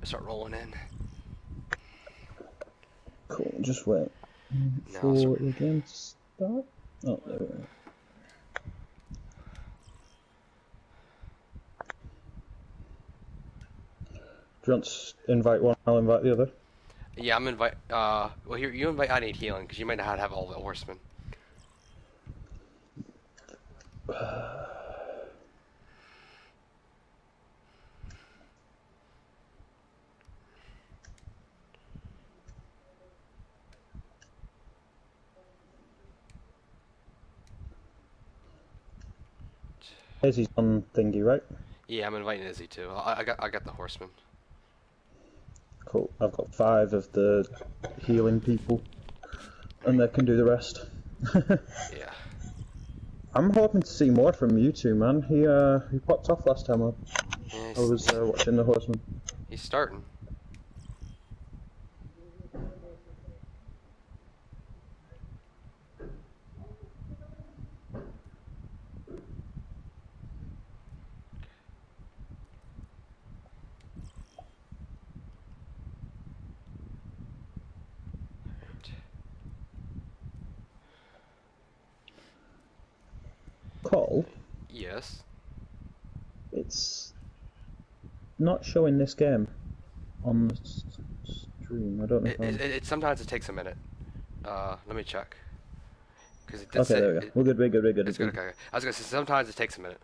start rolling in. Cool, just wait Now, for the game to start. Oh, there we go. Do you want to invite one, I'll invite the other. yeah, I'm invite. Well, here you invite. I need healing because you might not have all the horsemen. Izzy's on thingy, right? Yeah, I'm inviting Izzy too. I got the horsemen. Cool. I've got 5 of the healing people, and they can do the rest. Yeah. I'm hoping to see more from you two, man. He popped off last time Yeah, I was watching the Horseman. he's starting. Call? Yes. It's not showing this game on the stream. I don't know if It sometimes it takes a minute. Let me check. Because it did Okay, say there we go. We're good, we're good, we're good. it's good. Okay. I was gonna say sometimes it takes a minute.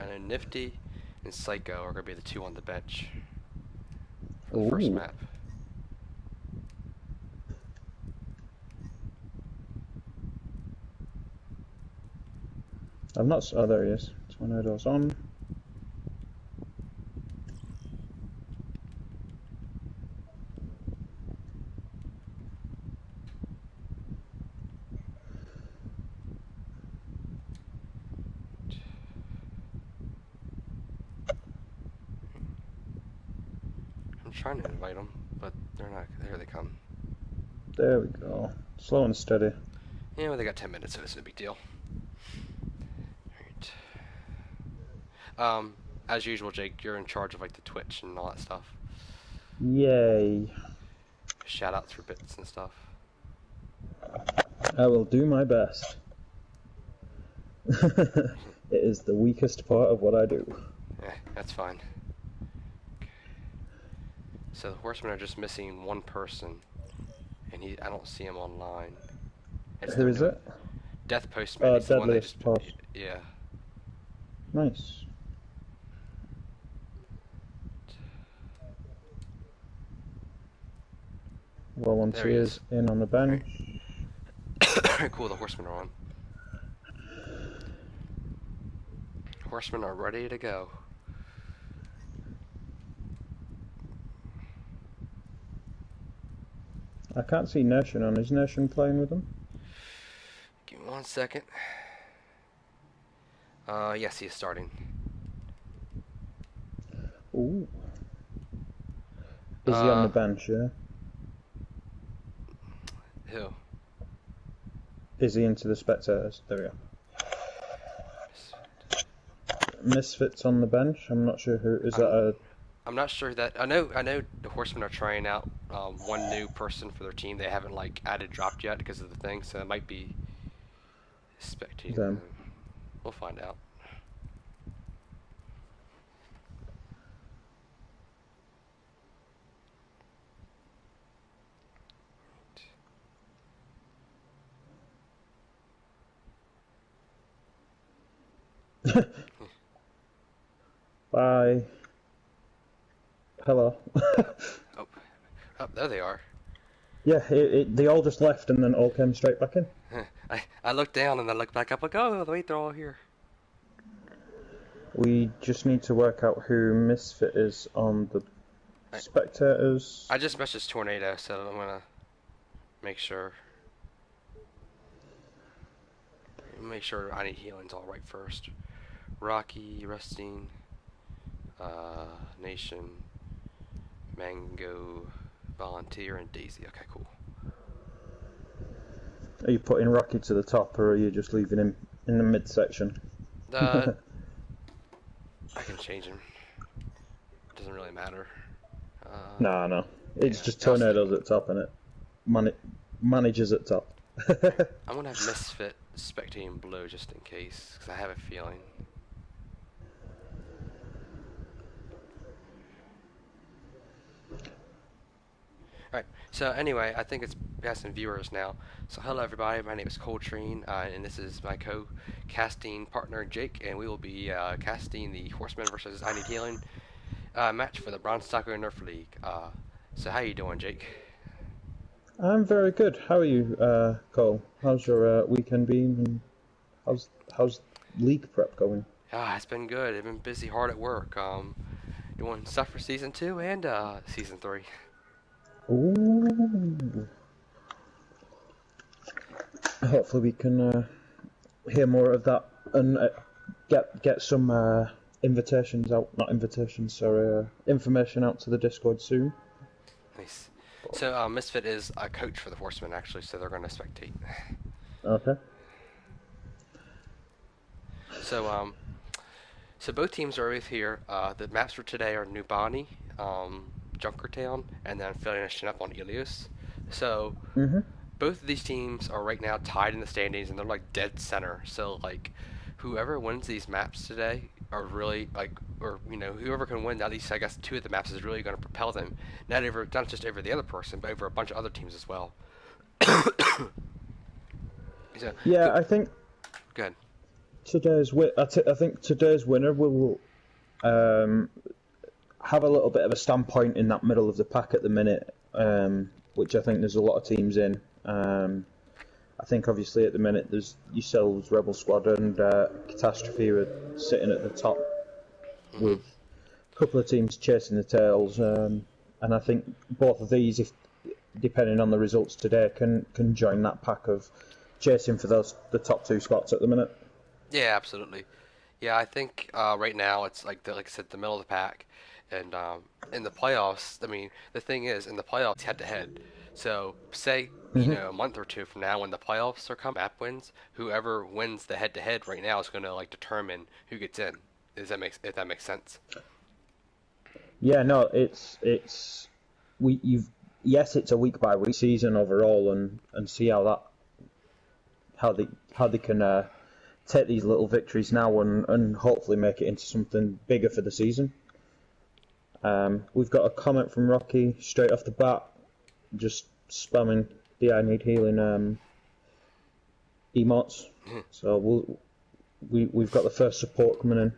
I know Nifty and Psycho are gonna be the 2 on the bench for the first Ooh. map. I'm not. Oh, there he is. Tornado's on. I'm trying to invite them, but they're not. Here they come. There we go. Slow and steady. Yeah, well, they got 10 minutes, so it's no big deal. Alright. As usual, Jake, you're in charge of like the Twitch and all that stuff. Yay. Shoutouts for bits and stuff. I will do my best. It is the weakest part of what I do. Yeah, that's fine. So the horsemen are just missing one person, and I don't see him online. Who is it? Death Postman. He's the one they Deadliest just Post. yeah. Nice. Volunteers in on the bench. Right. Cool, the horsemen are on. Horsemen are ready to go. I can't see Nation on. Is Nation playing with them? Give me 1 second. Yes, he is starting. Ooh. Is he on the bench, yeah? Who? Is he into the spectators? There we go. Misfits on the bench. I'm not sure who. Is that a... I'm not sure that... I know the Horsemen are trying out one new person for their team. They haven't, like, added dropped yet because of the thing, so it might be spectating them. We'll find out. Bye. Hello. Oh, there they are. Yeah, they all just left and then all came straight back in. I looked down and then looked back up like, oh, wait, they're all here. We just need to work out who Misfit is on the spectators. I just messaged Tornado, so I'm gonna make sure. Make sure I need healing's all right first. Rocky, Resting, Nation, Mango, Volunteer, and Daisy. Okay, cool. Are you putting Rocky to the top, or are you just leaving him in the midsection? I can change them. It doesn't really matter. Nah, no. It's Yeah. just tornadoes at top, and it managers at top. I'm gonna have Misfit spectating blue just in case, because I have a feeling. Alright, so anyway, I think we have some viewers now. So hello everybody, my name is Coltrane, and this is my co-casting partner Jake, and we will be casting the Horseman versus I Need Healing match for the Bronze Stalker Nerfed League. So how you doing, Jake? I'm very good. How are you, Cole? How's your weekend been? And how's league prep going? It's been good. I've been busy hard at work, doing stuff for Season 2 and Season 3. Ooh. Hopefully we can hear more of that and get some invitations out. Not invitations, sorry. Information out to the Discord soon. Nice. So Misfit is a coach for the Horsemen, actually, so they're going to spectate. Okay. So both teams are with here. The maps for today are New Bonnie, Junkertown, and then finishing up on Ilios. So both of these teams are right now tied in the standings, and they're like dead center. So like, whoever wins these maps today are really like, or whoever can win at least I guess 2 of the maps is really going to propel them, not just over the other person, but over a bunch of other teams as well. So, yeah, I think. Good. I think today's winner will have a little bit of a standpoint in that middle of the pack at the minute, which I think there's a lot of teams in. I think obviously at the minute there's yourselves, Rebel Squad, and Catastrophe are sitting at the top with a couple of teams chasing the tails, and I think both of these, if depending on the results today, can join that pack of chasing for the top 2 spots at the minute. Yeah, absolutely. Yeah, I think right now it's like I said, the middle of the pack, and in the playoffs, I mean, the thing is, in the playoffs, head to head. So say a month or 2 from now, when the playoffs are coming, map wins, whoever wins the head to head right now is going to like determine who gets in. If that makes sense? Yeah, no, it's a week by week season overall, and see how they can take these little victories now and hopefully make it into something bigger for the season. We've got a comment from Rocky straight off the bat, just spamming the I Need Healing emotes. So we've got the first support coming in.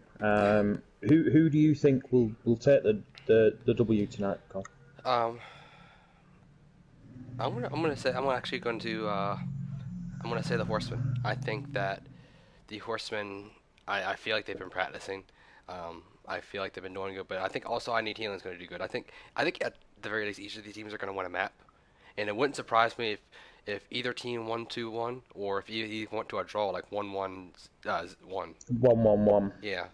Who do you think will take the W tonight, Carl? I'm actually going to I'm gonna say the Horseman. I think that the Horsemen, I feel like they've been practicing. I feel like they've been doing good, but I think also I Need Healing is going to do good. I think at the very least each of these teams are going to win a map, and it wouldn't surprise me if either team won 2-1 or if you went to a draw like 1-1 1. 1-1-1. Yeah,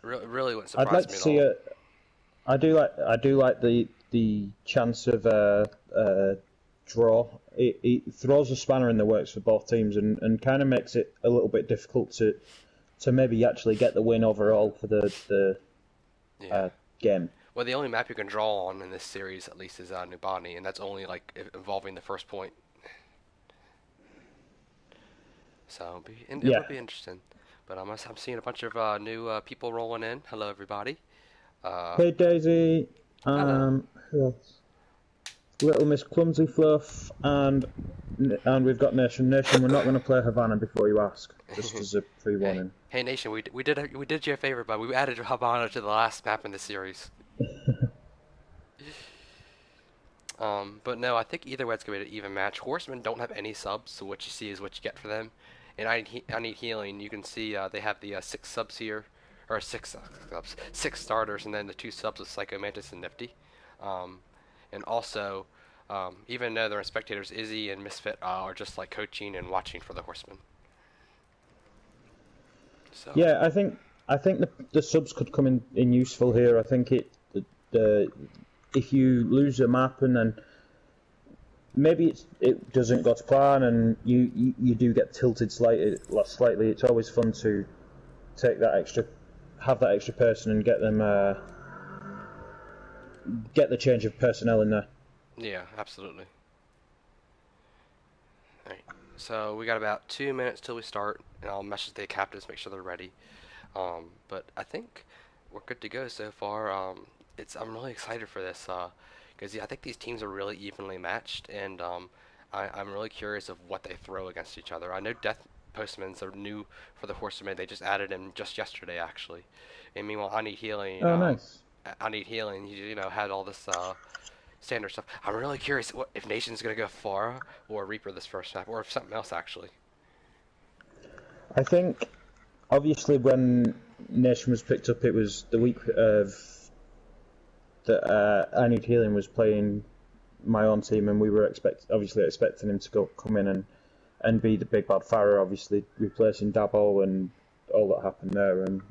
really wouldn't surprise I'd like me to at see all. it. I do like the chance of a draw. It throws a spanner in the works for both teams and kind of makes it a little bit difficult to maybe actually get the win overall for the game. Well, the only map you can draw on in this series, at least, is New Bonnie, and that's only like involving the first point. So it would be interesting. But I'm seeing a bunch of new people rolling in. Hello, everybody. Hey Daisy. Hello. Who else? Little Miss Clumsy Fluff, and we've got Nation. Nation, we're not going to play Havana before you ask, just as a pre-warning. Hey Nation, we did you a favor, but we added Havana to the last map in the series. But no, I think either way it's going to be an even match. Horsemen don't have any subs, so what you see is what you get for them. And I Need Healing, you can see they have the 6 subs here, or 6 starters, and then the 2 subs with Psycho Mantis and Nifty. And also, even though they're spectators, Izzy and Misfit are just like coaching and watching for the Horsemen. So. Yeah, I think the subs could come in useful here. I think if you lose a map and then maybe it doesn't go to plan and you do get tilted slightly, it's always fun to take that extra have that extra person and get them get the change of personnel in there. Yeah, absolutely. Alright, so we got about 2 minutes till we start, and I'll message the captains, make sure they're ready. But I think we're good to go so far. I'm really excited for this, because I think these teams are really evenly matched, and I'm really curious of what they throw against each other. I know Death Postmans are new for the Horseman. They just added him just yesterday, actually. And meanwhile, I Need Healing. Oh, nice. I Need Healing. Had all this standard stuff. I'm really curious if Nation's gonna go Pharah or Reaper this first map, or if something else actually. I think, obviously, when Nation was picked up, it was the week of that I Need Healing was playing my own team, and we were obviously expecting him to come in and be the big bad Pharah, obviously replacing Dabo and all that happened there. And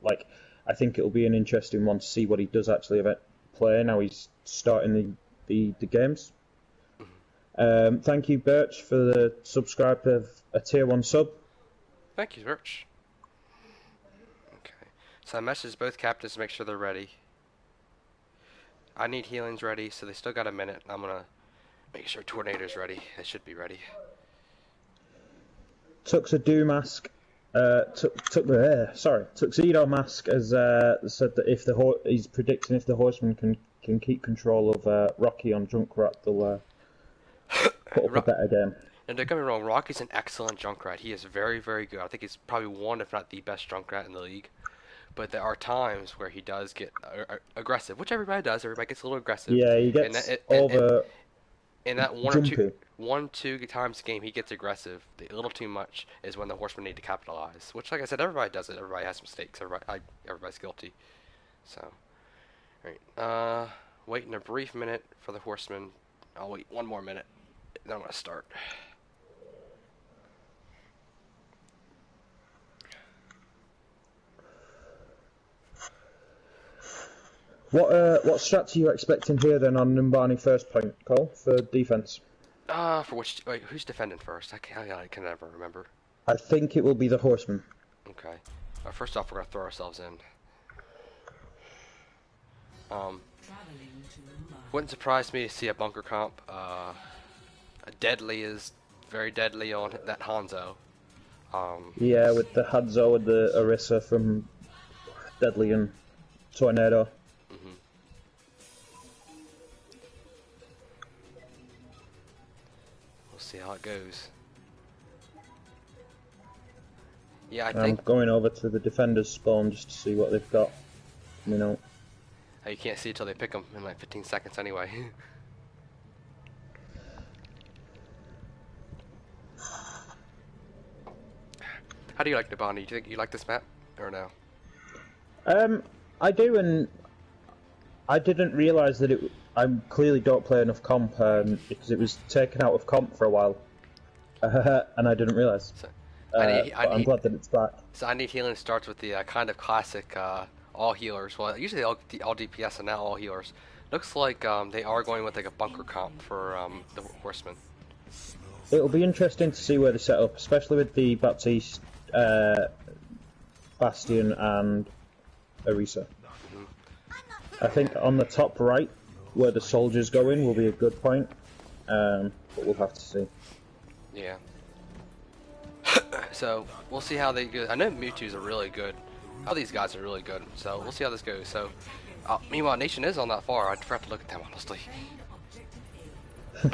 like, I think it'll be an interesting one to see what he does actually play now he's starting the games. Thank you, Birch, for the subscribe of a tier 1 sub. Thank you, Birch. Okay, so I messaged both captains to make sure they're ready. I Need Healing's ready, so they still got a minute. I'm gonna make sure Tornado's ready. They should be ready. Tuxedo Mask, Tuxedo Mask has said that if he's predicting if the Horseman can keep control of Rocky on Junkrat, they'll put up a better game. And don't get me wrong, Rocky's an excellent Junkrat. He is very, very good. I think he's probably one, if not the best Junkrat in the league. But there are times where he does get aggressive, which everybody does. Everybody gets a little aggressive. Yeah, he gets in that one or two times a game he gets aggressive. A little too much is when the Horsemen need to capitalize. Which, like I said, everybody does it. Everybody has mistakes. Everybody's guilty. So, alright. Waiting a brief minute for the Horsemen. I'll wait 1 more minute. Then I'm gonna start. What strats are you expecting here then on Numbani first point, Cole, for defense? For which? Wait, who's defending first? I can never remember. I think it will be the Horseman. Okay. First off, we're gonna throw ourselves in. Wouldn't surprise me to see a bunker comp. Deadly is very deadly on that Hanzo. Yeah, with the Hanzo and the Orisa from Deadly and Tornado. See how it goes. Yeah, I'm going over to the defenders spawn just to see what they've got. You know. You can't see until they pick them in like 15 seconds anyway. How do you like Nabani? Do you think you like this map or no? I do, and I didn't realise that I clearly don't play enough comp because it was taken out of comp for a while, and I didn't realise. So, I'm glad that it's back. So I Need Healing starts with the kind of classic all healers. Well, usually all DPS and now all healers. Looks like they are going with like a bunker comp for the Horseman. It'll be interesting to see where they set up, especially with the Baptiste, Bastion, and Orisa. I think on the top right, where the soldiers go in, will be a good point, but we'll have to see. Yeah. So we'll see how they go. I know Mewtwo's are really good. All these guys are really good. So we'll see how this goes. So meanwhile, Nation is on that far. I forgot to look at them honestly.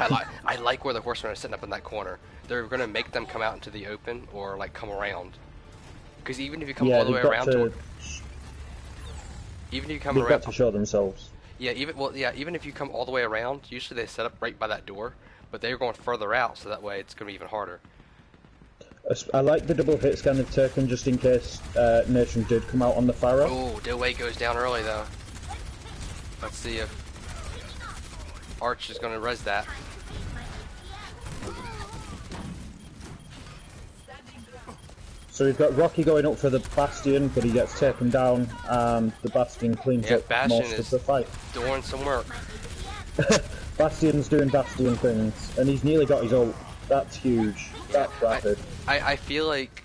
I like where the Horsemen are sitting up in that corner. They're gonna make them come out into the open or like come around. Because even if you come all the way around even if you come around, got to show themselves. Yeah, even if you come all the way around, usually they set up right by that door, but they're going further out, so that way it's going to be even harder. I like the double hit scan they've taken just in case Nation did come out on the Pharah. Oh, Dewey goes down early though. Let's see if Arch is going to res that. So we've got Rocky going up for the Bastion, but he gets taken down, and the Bastion cleans up most of the fight. Doing some work. Bastion's doing Bastion things, and he's nearly got his ult. That's huge. That's rapid. I feel like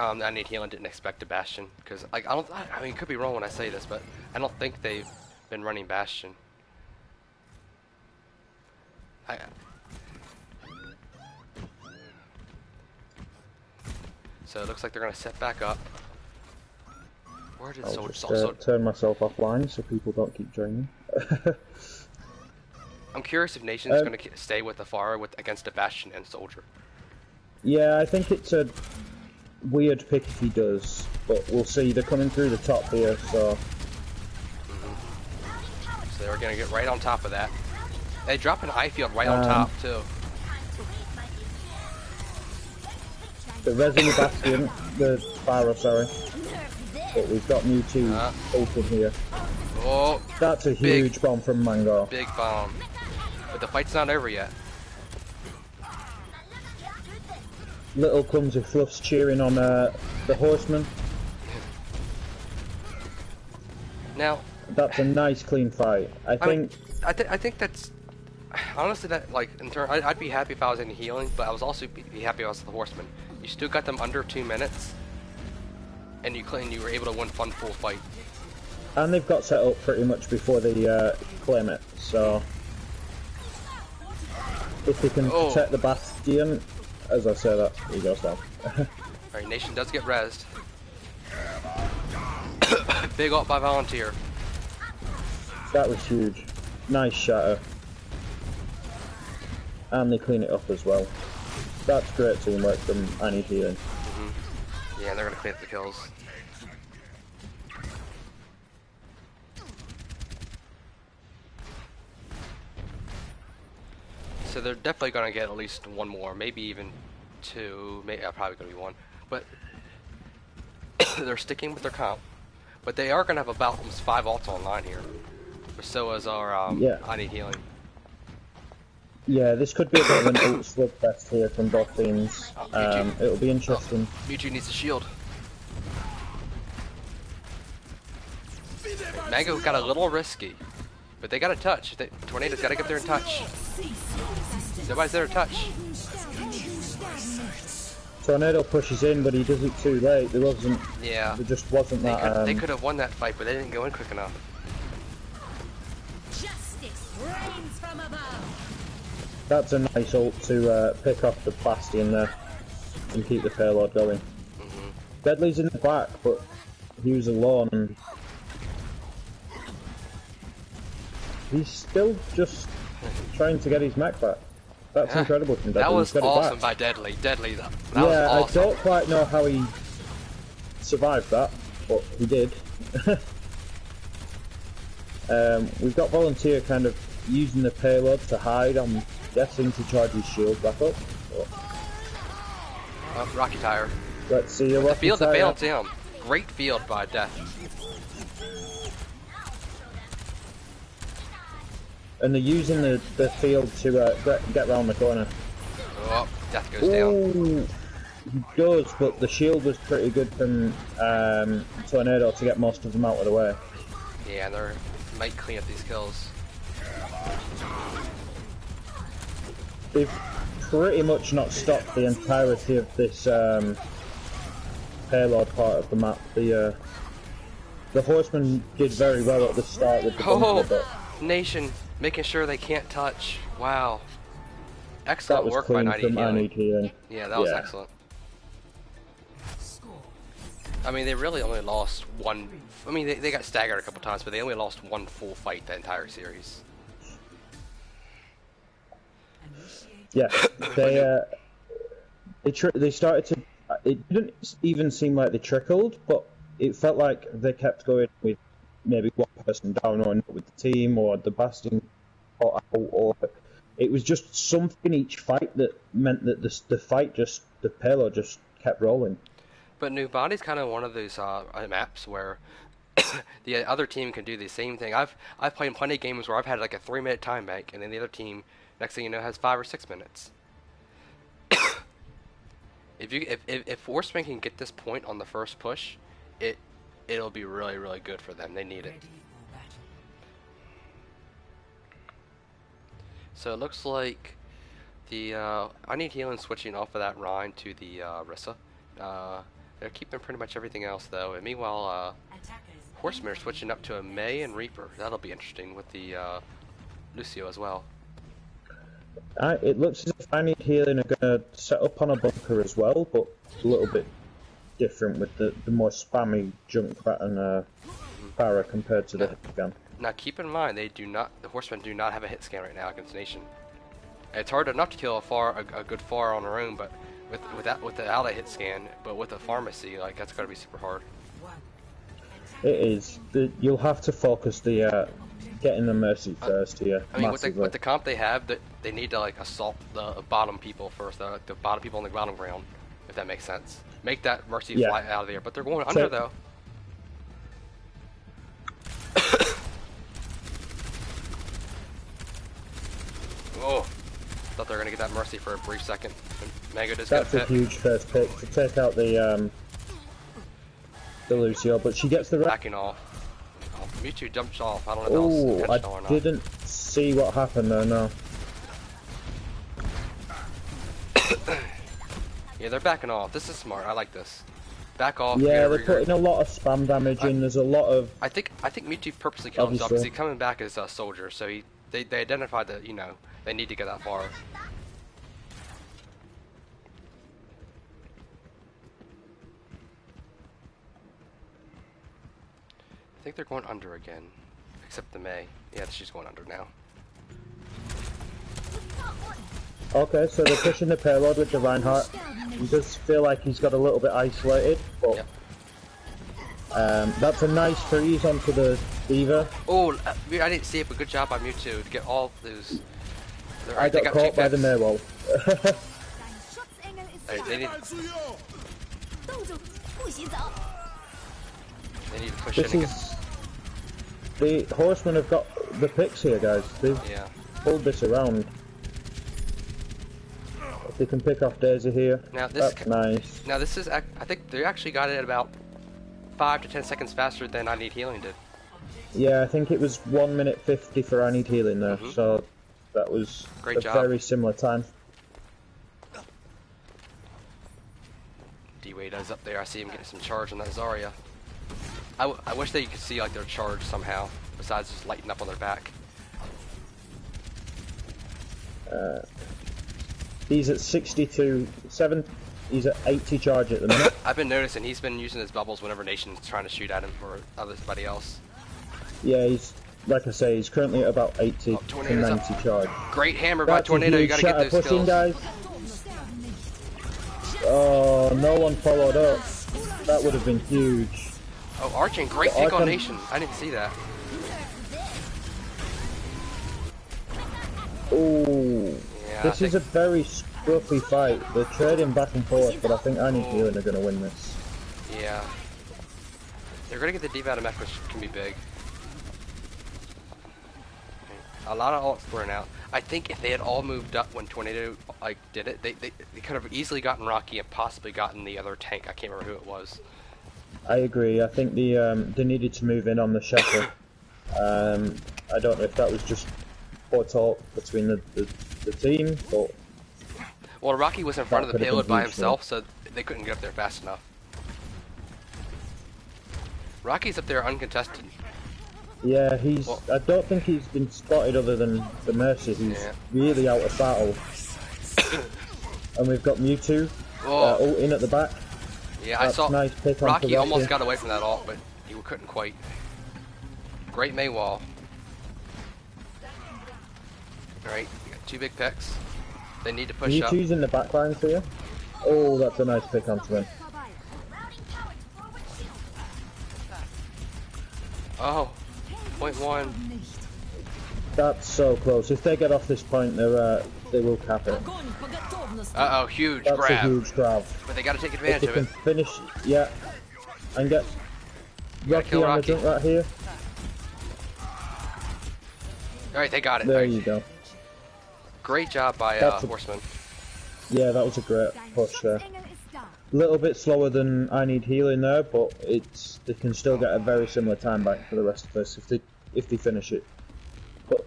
I need healing. Didn't expect a Bastion because like I mean, could be wrong when I say this, but I don't think they've been running Bastion. So it looks like they're gonna set back up. Where did I'll just turn myself offline so people don't keep joining. I'm curious if Nation's gonna stay with the Pharah against a Bastion and Soldier. Yeah, I think it's a weird pick if he does, but we'll see. They're coming through the top here, so. So they're gonna get right on top of that. They drop an eye field right on top too. The Resin Bastion, the Pharah, sorry. But we've got Mewtwo ulted here. Oh, that's a huge bomb from Mango. Big bomb. But the fight's not over yet. Little clumsy Fluff's cheering on the Horseman. Now, that's a nice clean fight. I think that's honestly that like in turn. I'd be happy if I was in healing, but I was also be happy if I was the Horseman. You still got them under 2 minutes, and you were able to win full fight. And they've got set up pretty much before they claim it, so if they can protect the Bastion, as I say that, he goes down. Alright, Nation does get rezzed. Big ult by Volunteer. That was huge. Nice shatter. And they clean it up as well. That's great teamwork from I Need Healing. Yeah, and they're gonna clean up the kills. So they're definitely gonna get at least one more, maybe even two. Maybe probably gonna be one, but they're sticking with their comp. But they are gonna have about almost 5 ults online here. So is our I Need Healing. Yeah, this could be a bit of an ult slugfest here from both teams. It'll be interesting. Mewtwo needs a shield. Mango got a little risky, but they got a touch. Tornado's got to get there and touch. Nobody's there to touch. Tornado pushes in, but he does it too late. There wasn't. Yeah. There just wasn't that. They could have won that fight, but they didn't go in quick enough. That's a nice ult to pick off the Bastion there and keep the payload going. Deadly's in the back, but he was alone and he's still just trying to get his mech back. That's incredible from Deadly. That was awesome by Deadly. Deadly, that was awesome. I don't quite know how he survived that, but he did. We've got Volunteer kind of using the payload to hide. I'm guessing to charge his shield back up. Rocky Tire. Let's see a Rocky Tire. The field bailed him. Great field by Death. And they're using the field to get round the corner. Oh, Death goes down. He does, but the shield was pretty good from Tornado to get most of them out of the way. Yeah, and they might clean up these kills. They've pretty much not stopped the entirety of this payload part of the map. The Horseman did very well at the start with the bunker, but Nation making sure they can't touch. Wow. Excellent work by I Need Healing. Yeah, that was excellent. I mean, they really only lost one. I mean, they got staggered a couple times, but they only lost one full fight the entire series. Yeah, they started to. It didn't even seem like they trickled, but it felt like they kept going with maybe one person down or not with the team or the Bastion or it was just something each fight that meant that the payload just kept rolling. But New Body's kind of one of those maps where the other team can do the same thing. I've played plenty of games where I've had like a 3-minute time bank, and then the other team, next thing you know, has 5 or 6 minutes. If Horseman can get this point on the first push, it'll be really, really good for them. They need it. So it looks like the I Need Healing switching off of that Rhine to the Rissa. They're keeping pretty much everything else though. And meanwhile, Horsemen are switching up to a May and Reaper. That'll be interesting with the Lucio as well. It looks as if I Need Healing are going to set up on a bunker as well, but a little bit different with the more spammy Junkrat and Barra compared to the hit gun. Now keep in mind, the Horsemen do not have a hit scan right now against Nation. It's hard enough to kill a good far on their own, but without a hit scan, but with a pharmacy, like that's gotta be super hard. It is. You'll have to focus the getting the mercy first here. I mean, with the comp they have, they need to like assault the bottom people first, the bottom people on the bottom ground, if that makes sense. Make that mercy fly out of there, but they're going under though. Oh, thought they were gonna get that mercy for a brief second. Mega just got That's a huge first pick to take out the Lucio, but she gets the backing off. Oh, Mewtwo jumped off. I don't know if that was intentional or not. I didn't see what happened there. No. Yeah, they're backing off. This is smart. I like this. Back off. Yeah, they're putting a lot of spam damage in. There's a lot of. I think Mewtwo purposely killed himself because he's coming back as a soldier. So they identified that they need to get that far. I think they're going under again, except the May. Yeah, she's going under now. Okay, so they're pushing the payload with the Reinhardt. He does feel like he's got a little bit isolated, but that's a nice freeze onto the D.Va. Oh, I didn't see it, but good job by Mewtwo to get all those. I got caught by the Maywall. They need to push in. The Horsemen have got the picks here, guys. They've pulled this around. If they can pick off Daisy here, that's nice. Now this is, I think they actually got it at about 5 to 10 seconds faster than I Need Healing did. Yeah, I think it was 1 minute 50 for I Need Healing there, so that was a very similar time. D-Wade is up there. I see him getting some charge on that Zarya. I wish they could see like their charge somehow, besides just lighting up on their back. He's at 62, he's at 80 charge at the minute. I've been noticing he's been using his bubbles whenever Nation's trying to shoot at him or somebody else. Yeah, he's, like I say, he's currently at about 80 to 90 charge. Great hammer by Tornado, you gotta get those skills. Guys. Oh, no one followed up. That would have been huge. Oh, Arching, great pick on Nation. I didn't see that. Oh, yeah, this is a very scruffy fight. They're trading back and forth, but I think I Need Healing are going to win this. Yeah. They're going to get the D.Va to mech, which can be big. A lot of ults burn out. I think if they had all moved up when Tornado did it, they could have easily gotten Rocky and possibly gotten the other tank. I can't remember who it was. I agree. I think they needed to move in on the Shepherd. I don't know if that was just poor talk between the team, but... Well, Rocky was in front of the payload by himself, so they couldn't get up there fast enough. Rocky's up there uncontested. Yeah, I don't think he's been spotted other than the Mercy. He's really out of battle. And we've got Mewtwo ulting at the back. Yeah, that's I saw nice pick Rocky almost got away from that ult, but he couldn't quite. Great Maywall. Alright, we got 2 big picks. They need to push up. Mewtwo's in the back line for you. Oh, that's a nice pick onto him. Oh, point 1. That's so close. If they get off this point, they will cap it. Uh-oh, huge grab. That's a huge grab. But they gotta take advantage of it. If they can finish, and get Rocky on the jump right here. Alright, they got it. There you go. Great job by Horseman. Yeah, that was a great push there. A little bit slower than I Need Healing there, but they can still get a very similar time back for the rest of us if they finish it. But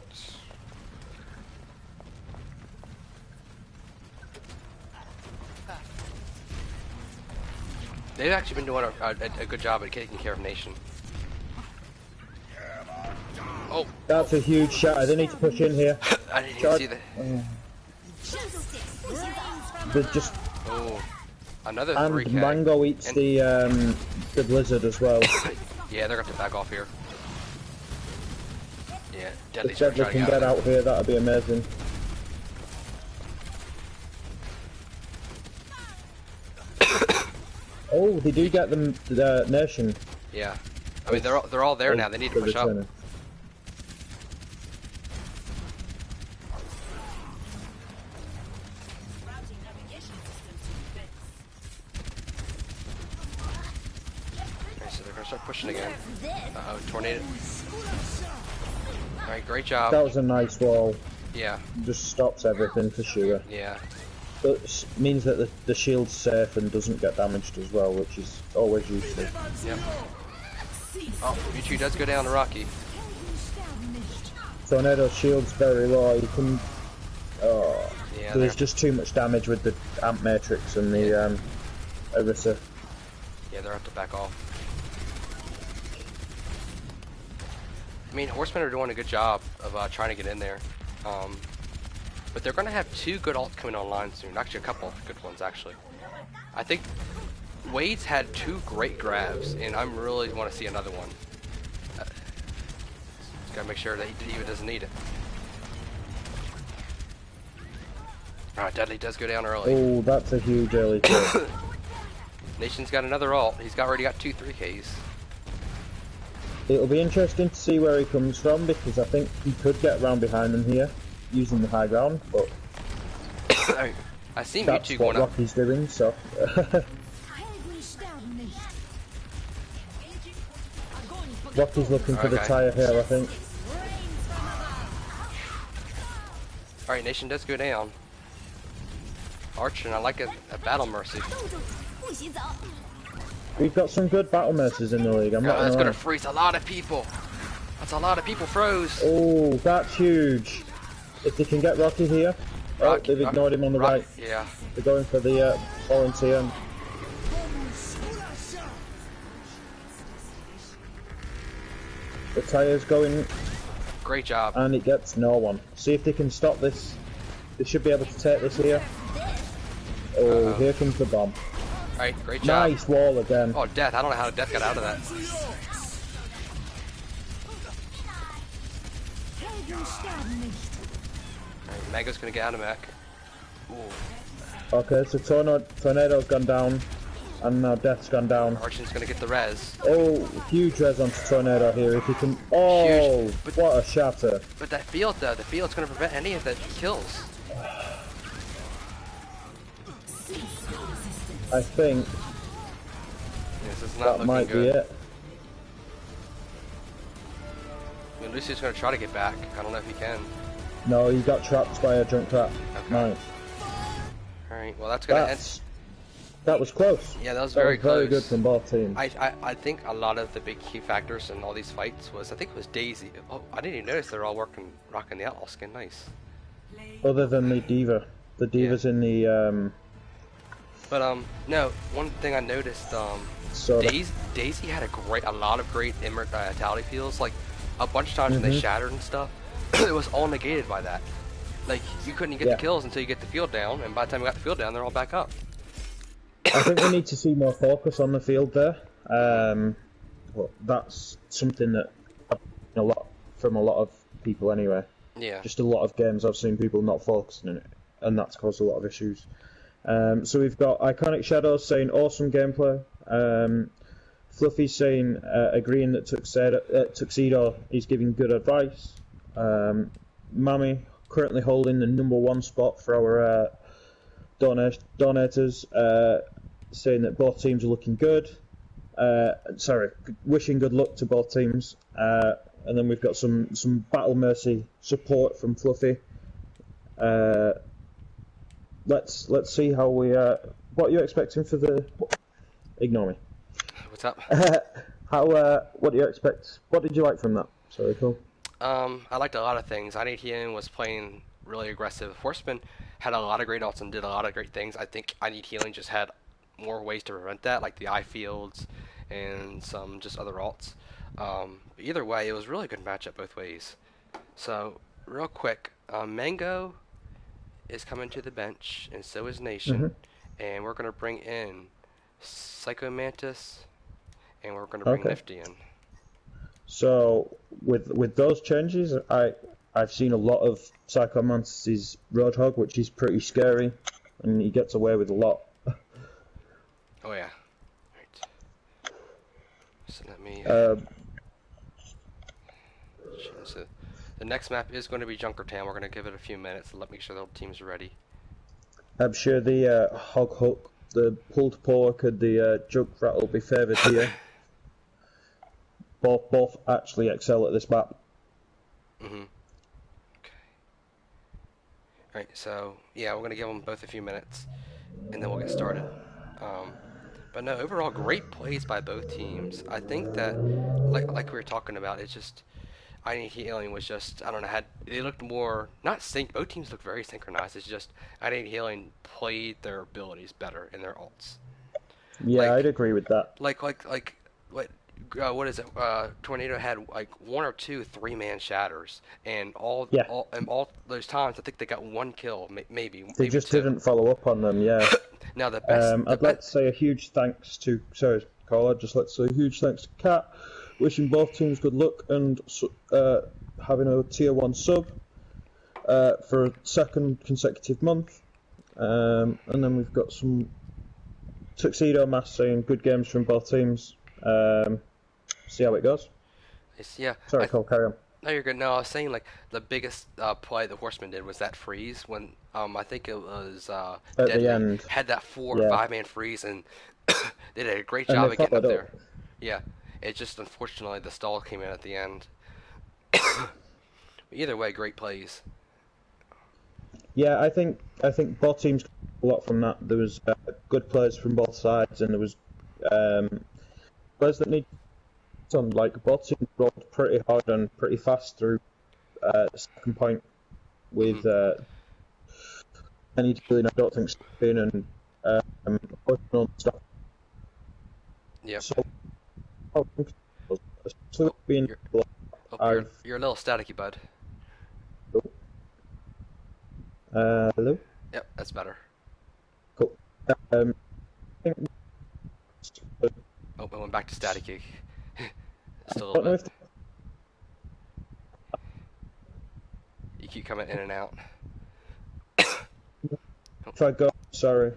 They've actually been doing a good job at taking care of Nation. Oh, that's a huge shatter. They need to push in here. I didn't even see that. They're just. Oh, another and 3K. Mango eats the blizzard as well. Yeah, they're going to back off here. Yeah, If Deadly can get out here, that'd be amazing. Oh, they do get the Nation. Yeah, I mean they're all there now. They need to push up. Okay, so they're gonna start pushing again. Uh-oh, tornado. All right, great job. That was a nice wall. Yeah. Just stops everything for sure. Yeah. It means that the shield's safe and doesn't get damaged as well, which is always useful. Yep. Oh, Mewtwo does go down to Rocky. Tornado's shield's very low. You can. Oh, yeah, there's just too much damage with the Amp Matrix and the Orisa. Yeah, they're have to back off. I mean, Horsemen are doing a good job of trying to get in there. But they're going to have 2 good ults coming online soon. Actually, a couple of good ones, actually. I think Wade's had 2 great grabs, and I really want to see another one. Just got to make sure that he even doesn't need it. Alright, Deadly does go down early. Oh, that's a huge early kill. Nation's got another ult. He's already got 2 3Ks. It'll be interesting to see where he comes from, because I think he could get around behind them here, using the high ground, but I see that's Mewtwo what going up. Rocky's doing, so... Rocky's looking for the tire here, I think. Alright, Nation does go down. Archer, and I like a Battle Mercy. We've got some good Battle Mercies in the league, I'm not that's gonna gonna freeze a lot of people. That's a lot of people froze. Oh, that's huge. If they can get Rocky here. Oh, they've ignored him on the right. Yeah. They're going for the volunteer. The tire's going. Great job. And it gets no one. See if they can stop this. They should be able to take this here. Oh, here comes the bomb. Alright, great job. Nice wall again. Oh, Death. I don't know how Death got out of that. Alright, Mango's gonna get out of mech. Ooh. Okay, so Tornado's gone down. And now Death's gone down. Archon's gonna get the res. Oh, huge res onto Tornado here if he can. Oh, huge. What a shatter. But that field, though, the field's gonna prevent any of the kills. I think this is not that might good. Be it. I mean, Lucy's gonna try to get back. I don't know if he can. No, he got trapped by a junk trap. Okay. Nice. Alright, well that's gonna end. That was close. Yeah, that was very close. Very good from both teams. I think a lot of the big key factors in all these fights was, I think it was Daisy. Oh, I didn't even notice they're all rocking the outlaw skin. Nice. Other than the diva. The diva's in the But no, one thing I noticed, Daisy had a lot of great immortality fields. Like a bunch of times when they shattered and stuff, it was all negated by that. Like you couldn't get the kills until you get the field down, and by the time you got the field down, they're all back up. I think we need to see more focus on the field there. Well, that's something that I've seen from a lot of people anyway. Yeah. Just a lot of games I've seen people not focusing on it, and that's caused a lot of issues. So we've got Iconic Shadows saying awesome gameplay. Fluffy saying agreeing that Tuxedo is giving good advice. Mami currently holding the #1 spot for our donators, saying that both teams are looking good. Wishing good luck to both teams. And then we've got some Battle Mercy support from Fluffy. Let's see how we. What are you expecting for the? Ignore me. What's up? What do you expect? What did you like from that? Sorry, cool. I liked a lot of things. I Need Healing was playing really aggressive. Horseman had a lot of great ults and did a lot of great things. I think I Need Healing just had more ways to prevent that, like the eye fields and some just other alts. But either way, it was really a good matchup both ways. So, real quick, Mango is coming to the bench, and so is Nation. And we're going to bring in Psycho Mantis, and we're going to bring Okay. Nifty in. So with those changes, I've seen a lot of Psycho Mantis' Roadhog, which is pretty scary, and he gets away with a lot. Oh yeah. Right. So let me. So the next map is going to be Junkertown. We're going to give it a few minutes and make sure the whole team's ready. I'm sure the Hog Hook, the Pulled Pork, and the Junkrat will be favoured here. Both actually excel at this map. Okay. Alright, so yeah, we're going to give them both a few minutes, and then we'll get started. But no, overall, great plays by both teams. I think that, like we were talking about, it's just, I Need Healing was just, I don't know, they looked more, not both teams looked very synchronized. It's just, I Need Healing played their abilities better in their ults. Yeah, I'd agree with that. What is it? Tornado had like 1 or 2 3-man shatters, and all those times I think they got 1 kill, maybe. They just 2. didn't follow up on them. Yeah. Now the best. I'd like to say a huge thanks to I'd just like to say a huge thanks to Kat, wishing both teams good luck and having a tier 1 sub for a 2nd consecutive month, and then we've got some Tuxedo Mass saying good games from both teams. See how it goes. Yeah. Sorry, Cole, carry on. No, you're good. No, I was saying like the biggest play the Horseman did was that freeze when I think it was at Deadly the end had that 4 or 5-man freeze, and they did a great job of getting up there. Yeah, it just unfortunately the stall came in at the end. Either way, great plays. Yeah, I think both teams got a lot from that. There was good players from both sides, and there was players that need some, like both teams rolled pretty hard and pretty fast through the 2nd point with any dealing. I don't think Spain and stuff. Yeah. So, you're a little staticky, bud. Hello? Yep, that's better. Cool. Oh, I went back to staticky. Still a don't know little if bit. You keep coming in and out. if I go, sorry.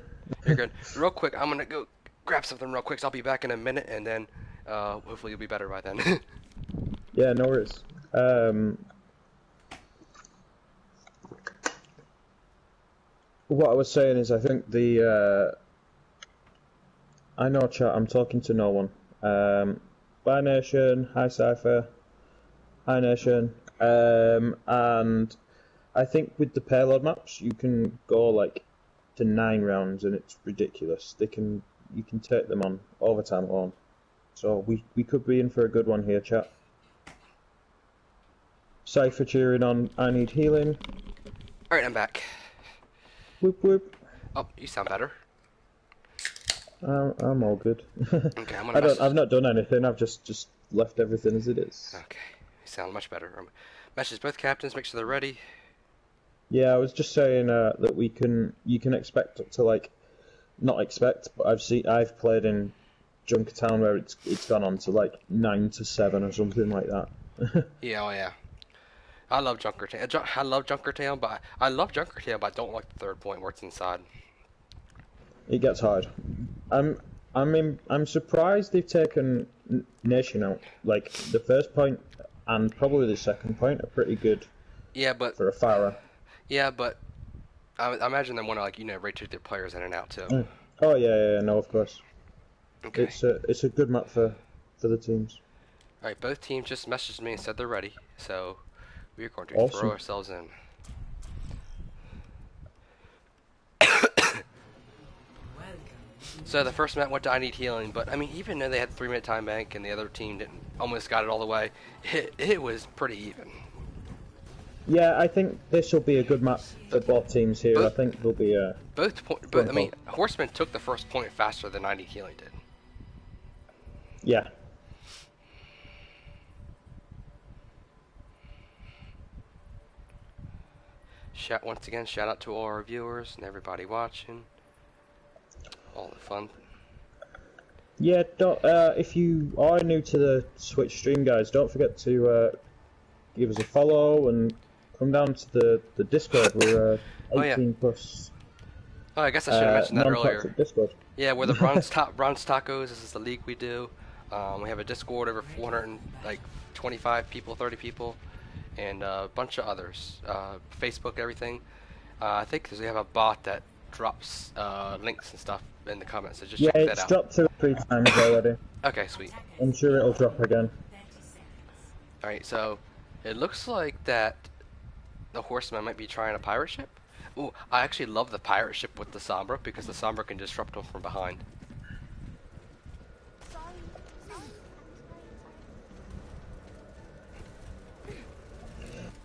You're good. Real quick, I'm gonna go grab something real quick, so I'll be back in a minute, and then hopefully you'll be better by then. Yeah, no worries. What I was saying is, I think I know, chat, I'm talking to no one. Bye Nation, hi Cypher, hi Nation, and I think with the payload maps, you can go like to 9 rounds, and it's ridiculous. You can take them on overtime alone. So we could be in for a good one here, chat. Cypher cheering on I Need Healing. Alright, I'm back. Whoop whoop. Oh, you sound better. I'm all good. Okay, I'm gonna I've not done anything. I've just left everything as it is. Okay, you sound much better. Message both captains. Make sure they're ready. Yeah, I was just saying that you can expect up to like, not expect, but I've played in Junkertown where it's gone on to like 9 to 7 or something like that. Yeah, oh yeah. I love Junkertown. I love Junkertown, but I don't like the 3rd point where it's inside. It gets hard. I'm surprised they've taken Nation out. Like the 1st point and probably the 2nd point are pretty good. Yeah, but for a Farah. Yeah, but I imagine they want to rotate their players in and out too. Oh yeah, no, of course. Okay. It's a good map for the teams. All right, both teams just messaged me and said they're ready, so we are going to Awesome. throw ourselves in. So the first map went to I Need Healing, but I mean, even though they had 3-minute time bank and the other team almost got it all the way, it was pretty even. Yeah, I think this will be a good match for both teams here. I think there'll be a... I mean, Horseman took the first point faster than 90 Healing did. Yeah. Once again, shout out to all our viewers and everybody watching. All the fun. Yeah, if you are new to the Switch stream, guys, don't forget to give us a follow and come down to the Discord. We're 18 plus. Oh, I guess I should have mentioned that earlier. Discord. Yeah, we're the Bronze Tacos. This is the league we do. We have a Discord over 425 people, 30 people, and a bunch of others. Facebook, everything. I think we have a bot that drops links and stuff in the comments, so just check that out. Yeah, it's dropped 2 or 3 times already. Okay, sweet. I'm sure it'll drop again. Alright, so it looks like that the Horseman might be trying a pirate ship. Ooh, I actually love the pirate ship with the Sombra because the Sombra can disrupt them from behind.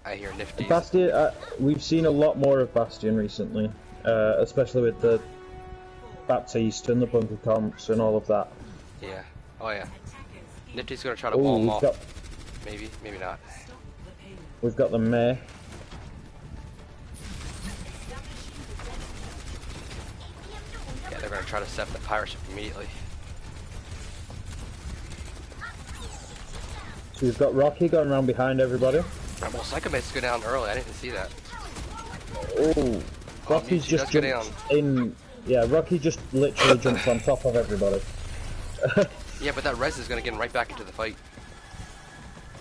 I hear Nifty. Bastion, we've seen a lot more of Bastion recently, especially with the Baptiste and the bunker comps and all of that. Yeah. Oh yeah. Nifty's gonna try to wall them off. Maybe, maybe not. We've got the Mare. Yeah, they're gonna try to set up the pirate ship immediately. So we've got Rocky going around behind everybody. Well, Psychomates go down early. I didn't see that. Oh, Rocky's just jumped in. Yeah, Rocky just literally jumped on top of everybody. Yeah, but that res is gonna get him right back into the fight.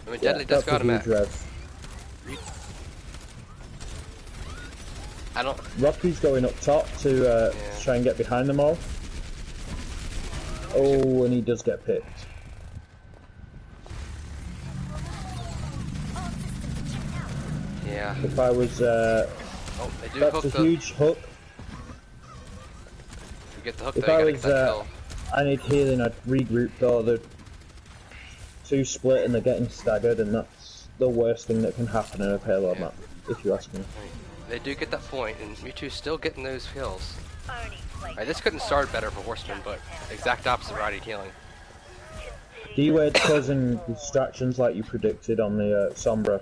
I mean, Deadly does got him at. I don't. Rocky's going up top to try and get behind them all. Oh, and he does get picked. Yeah. If I was, oh, they do that's a huge hook. If you get the hook, if there, I you was, gotta get that kill. I need healing. I'd regroup though. The 2 split and they're getting staggered, and that's the worst thing that can happen in a payload map, if you ask me. They do get that point, and Mewtwo's still getting those kills. Right, this couldn't start better for Horseman, but exact opposite of already healing. D-Wade's causing distractions like you predicted on the Sombra.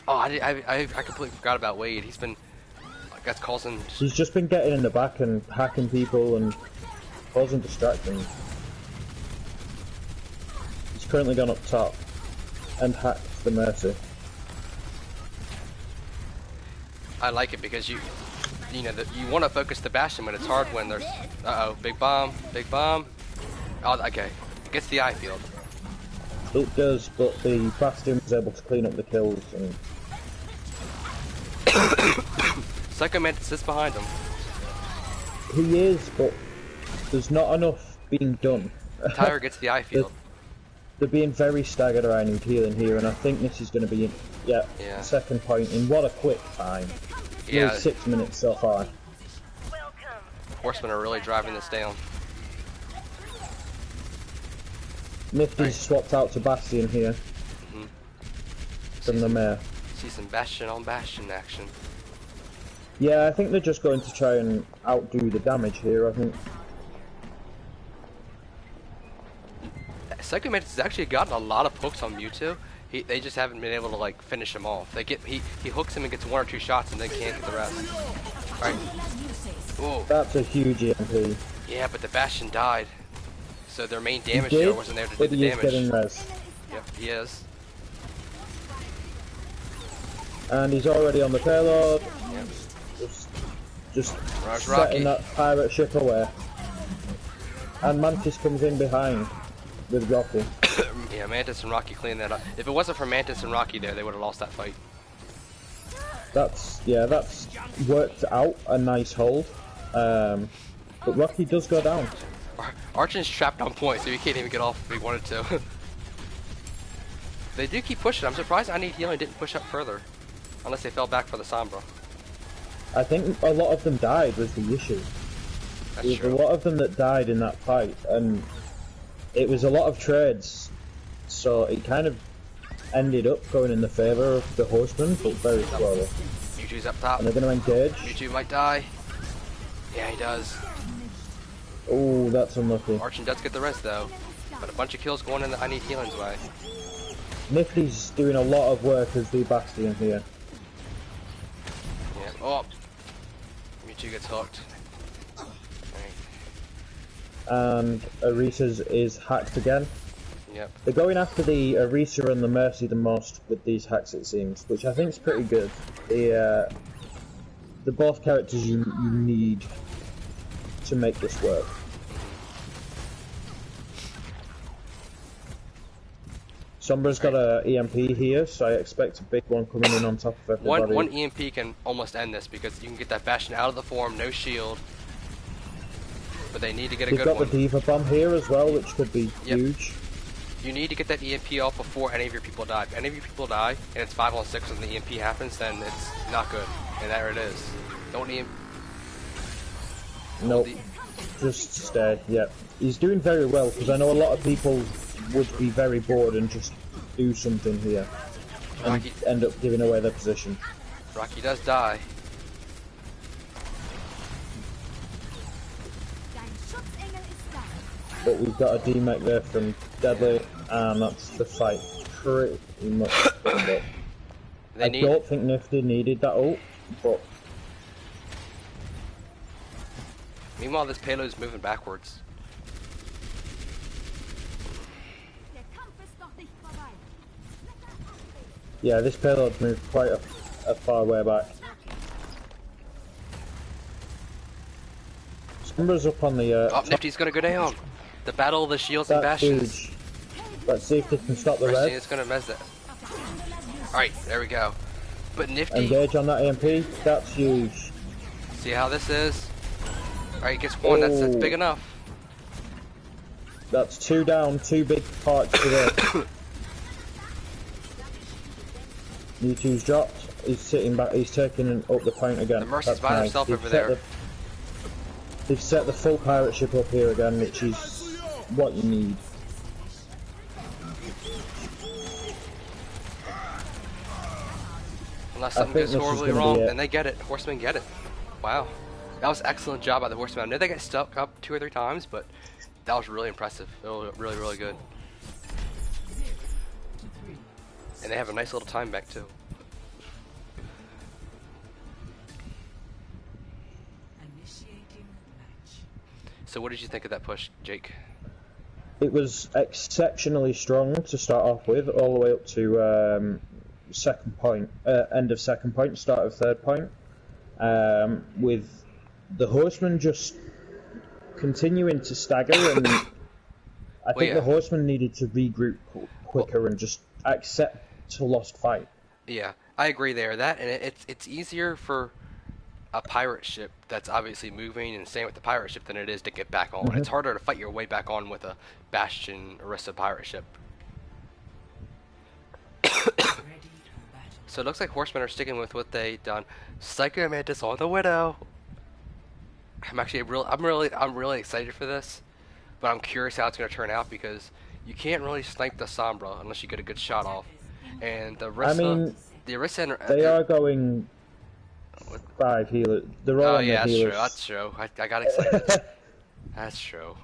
Oh, I completely forgot about Wade. He's been, I guess, causing... He's just been getting in the back and hacking people and causing distractions. He's currently gone up top and hacked the Mercy. I like it because you know, you want to focus the Bastion when it's hard when there's... Uh-oh, big bomb, big bomb. Oh, okay. It gets the eye field. It does, but the Bastion was able to clean up the kills and... Psycho Mantis is behind him. He is, but there's not enough being done. Tyre gets the eye field. They're being very staggered around and healing here, and I think this is going to be, second point in what a quick time. Yeah. 6 minutes so far. Horsemen are really driving this down. Nifty's swapped out to Bastion here. From the Mare. See some Bastion on Bastion action. Yeah, I think they're just going to try and outdo the damage here, I think. Psycho Mantis has actually gotten a lot of pokes on Mewtwo. They just haven't been able to like finish him off. He hooks him and gets 1 or 2 shots and then can't get the rest. Alright. Whoa. That's a huge EMP. Yeah, but the Bastion died. So their main damage there wasn't there to do the damage. Getting res. Yep, he is. And he's already on the payload. Yep. Just setting that pirate ship away. And Mantis comes in behind with Rocky. Yeah, Mantis and Rocky clean that up. If it wasn't for Mantis and Rocky there, they would have lost that fight. That's worked out a nice hold. But Rocky does go down. Archin's trapped on point, so he can't even get off if he wanted to. They do keep pushing. I'm surprised I Need Healing didn't push up further. Unless they fell back for the Sombra. I think a lot of them died was the issue. There's a lot of them that died in that fight, and it was a lot of trades, so it kind of ended up going in the favour of the Horseman, but very slowly. Mewtwo's up top. And they're going to engage. Mewtwo might die. Yeah, he does. Oh, that's unlucky. Archon does get the rest though, but a bunch of kills going in the I need healing's way. Nifty's doing a lot of work as the Bastion here. Yeah. Oh, Mewtwo gets hooked. And Orisa's is hacked again. Yep. They're going after the Orisa and the Mercy the most with these hacks, it seems, which I think is pretty good. The both characters you need to make this work. Sombra's got a EMP here, so I expect a big one coming in on top of everybody. One EMP can almost end this because you can get that Bastion out of the form, no shield. But they need to get a good one. They've got the Diva Bomb here as well, which could be huge. You need to get that EMP off before any of your people die. If any of your people die, and it's 5-on-6 when the EMP happens, then it's not good. And there it is. Don't EMP. Nope. Just stay. Yep. He's doing very well, because I know a lot of people would be very bored and just do something here. And Rocky, end up giving away their position. Rocky does die. But we've got a D-Mech there from Deadly, and that's the fight pretty much done up. I don't think Nifty needed that ult, but... Meanwhile, this payload's moving backwards. Yeah, this payload's moved quite a far way back. Sombra's up on the... oh, Nifty's gonna go down! The battle of the shields and bastions. Huge. Let's see if they can stop the red. It's gonna mess that. Alright, there we go. But Nifty... Engage on that EMP, that's huge. See how this is? Alright, gets one, that's big enough. That's 2 down, 2 big parts to the... Mewtwo's dropped, he's sitting back, he's taking up the point again. The Mercy's by herself over there. They've set the full pirate ship up here again, which is what you need. Unless something goes horribly wrong, then they get it. Horsemen get it. Wow. That was excellent job by the Horsemen. I know they got stuck up 2 or 3 times, but that was really impressive. Really, really good. And they have a nice little time back too. So what did you think of that push, Jake? It was exceptionally strong to start off with, all the way up to second point, end of second point, start of third point, with the Horseman just continuing to stagger, and I think the Horseman needed to regroup quicker and just accept a lost fight. Yeah, I agree there. That and it's easier for a pirate ship that's obviously moving and staying with the pirate ship than it is to get back on. It's harder to fight your way back on with a Bastion Orisa pirate ship. So it looks like Horsemen are sticking with what they done. Psycho Mantis on the Widow. I'm really excited for this, but I'm curious how it's going to turn out because you can't really snipe the Sombra unless you get a good shot off. And the Orisa, I mean, the Orisa, they are going 5 healers. They're all on the healers. That's true. I got excited. That's true.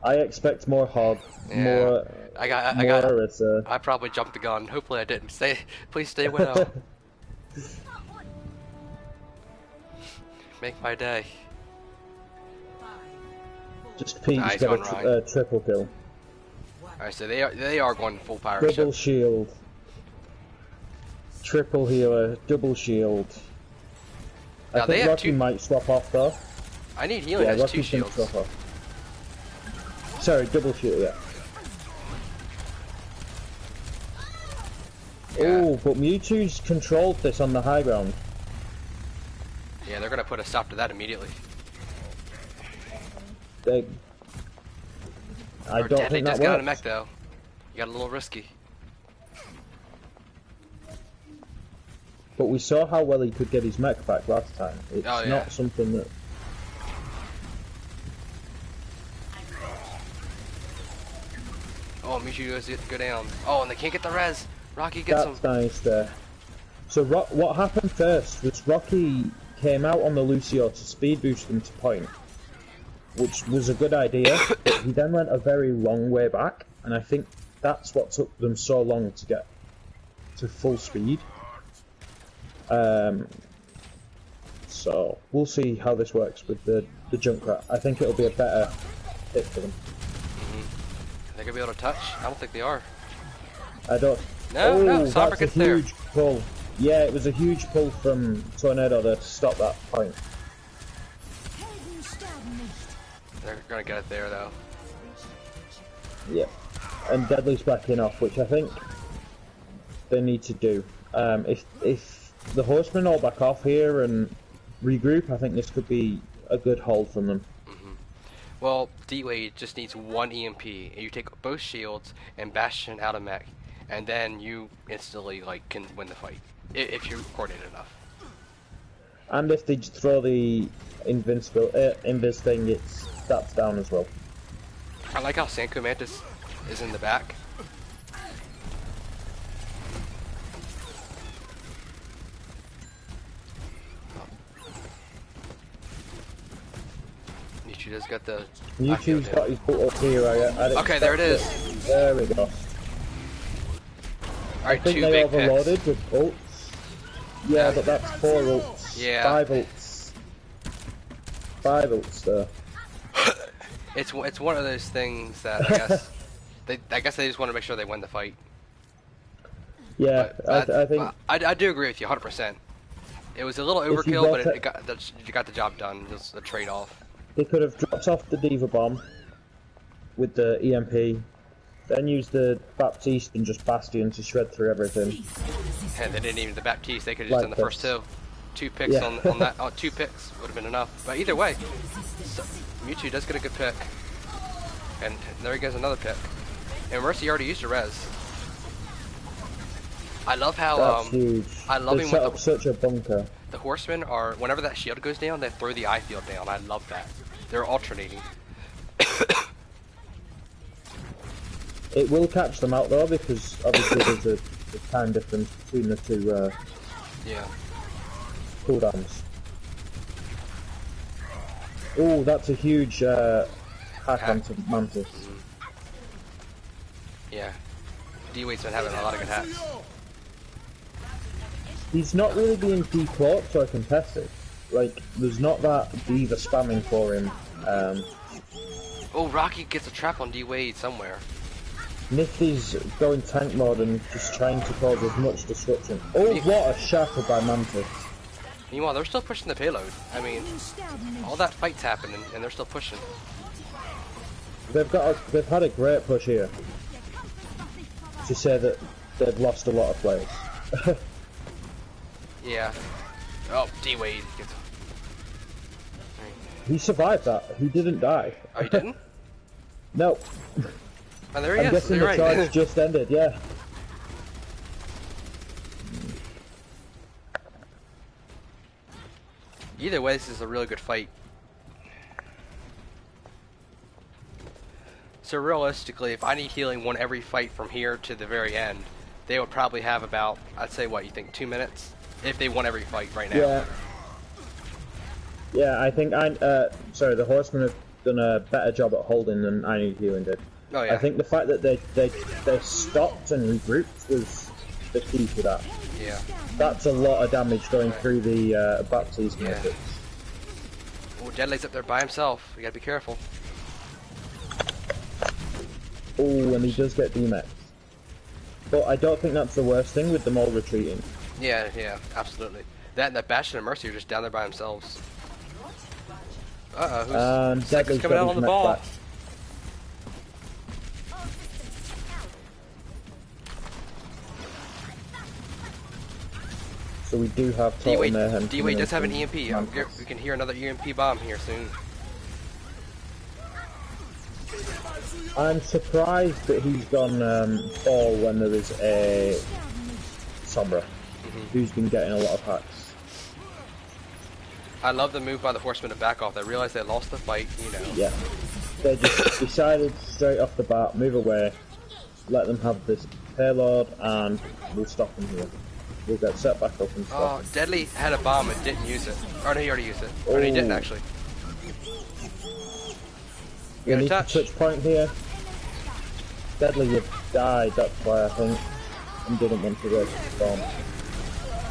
I expect more Hog, more Orisa. I probably jumped the gun. Hopefully I didn't. Please stay Widow. Make my day. Just Peach got a triple kill. Alright, so they are going full pirate Double shield. Triple healer, double shield. I think Rocky might swap off though. I need healing, has 2 shields. Swap off. Sorry, double shield, yeah. Oh, but Mewtwo's controlled this on the high ground. Yeah, they're gonna put a stop to that immediately. I don't think that just works. got a mech though. You got a little risky. But we saw how well he could get his mech back last time. It's not something that... Oh, Mewtwo goes to go down. Oh, and they can't get the res. Rocky gets him. That's nice there. So what happened first was Rocky came out on the Lucio to speed boost them to point, which was a good idea, but he then went a very long way back, and I think that's what took them so long to get to full speed. So we'll see how this works with the Junkrat. I think it'll be a better hit for them. They're gonna be able to touch? I don't think they are. I don't. No, no, Sombra that's gets a huge pull. Yeah, it was a huge pull from Tornado there to stop that point. They're gonna get it there though. Yeah, and Deadly's backing off, which I think they need to do. If the Horsemen all back off here and regroup, I think this could be a good hold from them. Well, D-Wade just needs one EMP, and you take both shields and Bastion out of mech, and then you instantly can win the fight if you're coordinated enough. And if they throw the invis thing, that's down as well. I like how Sanko Mantis is in the back. Mewtwo has got the... Mewtwo's got his bolt up here. Okay, there it is. There we go. Alright, I think they overloaded with ults. Yeah, but that's 4 ults. Yeah. 5 ults. 5 ults there. It's one of those things that I guess they just want to make sure they win the fight. Yeah, But I think I do agree with you 100%. It was a little overkill, but you got the job done. It was a trade-off. they could have dropped off the Diva Bomb with the EMP, then used the Baptiste and just Bastion to shred through everything. And they didn't even the Baptiste. They could have just done the first two picks on that. 2 picks would have been enough. But either way, so Mewtwo does get a good pick, and there he goes another pick. And Mercy already used a res. I love how That's huge. I love they him set with up such a bunker. The Horsemen are, whenever that shield goes down, they throw the eye field down. I love that. They're alternating. It will catch them out though, because obviously there's a time difference between the two cooldowns. Oh, that's a huge hack onto Mantis. Yeah. D-Wade's been having a lot of good hacks. He's not really being decloaked or contested. Like, there's not that Diva spamming for him. Oh, Rocky gets a trap on D-Wade somewhere. Nifty's going tank mode and just trying to cause as much disruption. Oh, what a shatter by Mantis. Meanwhile, they're still pushing the payload. I mean, all that fight's happening, and they're still pushing. They've had a great push here. To say that they've lost a lot of players. Yeah. Oh, D-Wade gets... He survived that. He didn't die. Oh, he didn't? No. Oh, there he I'm is. guessing You're the right. charge just ended, yeah. Either way, this is a really good fight. So realistically, if I need healing one every fight from here to the very end, they would probably have about, I'd say, what, you think 2 minutes? If they won every fight right now. Yeah. Yeah, I think sorry, the Horsemen have done a better job at holding than I Need Healing did. Oh yeah. I think the fact that they stopped and regrouped was the key to that. Yeah. That's a lot of damage going through the Baptiste matrix. Oh, Deadly's up there by himself. You gotta be careful. Oh, and he does get DMX. But I don't think that's the worst thing with them all retreating. Yeah, yeah, absolutely. That and that Bastion and Mercy are just down there by themselves. Who's Deadly's coming out on the ball? back. So we do have Total Mayhem. D-Wade does have an EMP. We can hear another EMP bomb here soon. I'm surprised that he's gone fall when there is a Sombra, who's been getting a lot of hacks. I love the move by the Horsemen to back off. They realized they lost the fight, you know. Yeah. They just decided straight off the bat, move away, let them have this payload, and we'll stop them here. We'll get set back up and stop. Oh, Deadly had a bomb and didn't use it. Or no, he already used it. Oh, no, he didn't actually. You need to switch point here. Deadly, you died, that's why I think I didn't want to waste the bomb.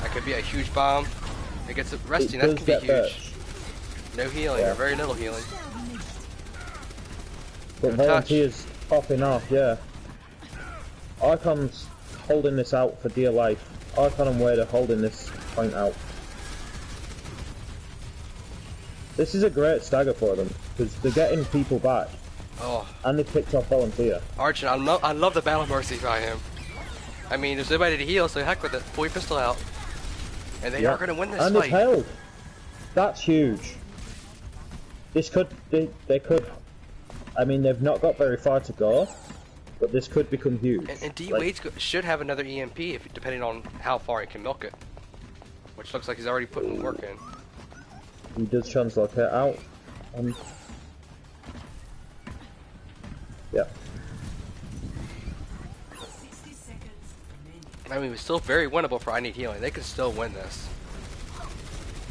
That could be a huge bomb. It gets it resting, that could be huge. No healing, or very little healing. But Volunteer's popping off, yeah. Archon's holding this out for dear life. Archon and Wade are holding this point out. This is a great stagger for them, because they're getting people back. Oh. And they picked off Volunteer. Archon, I love the Battle Mercy by him. I mean, there's nobody to heal, so heck with it. Pull your pistol out. And they are going to win this fight. And it's held. That's huge. This could, they could, I mean, they've not got very far to go, but this could become huge. And D. Wade should have another EMP, depending on how far he can milk it. Which looks like he's already putting work in. He does translocate out. Yeah. I mean, it's still very winnable for I Need Healing. They can still win this.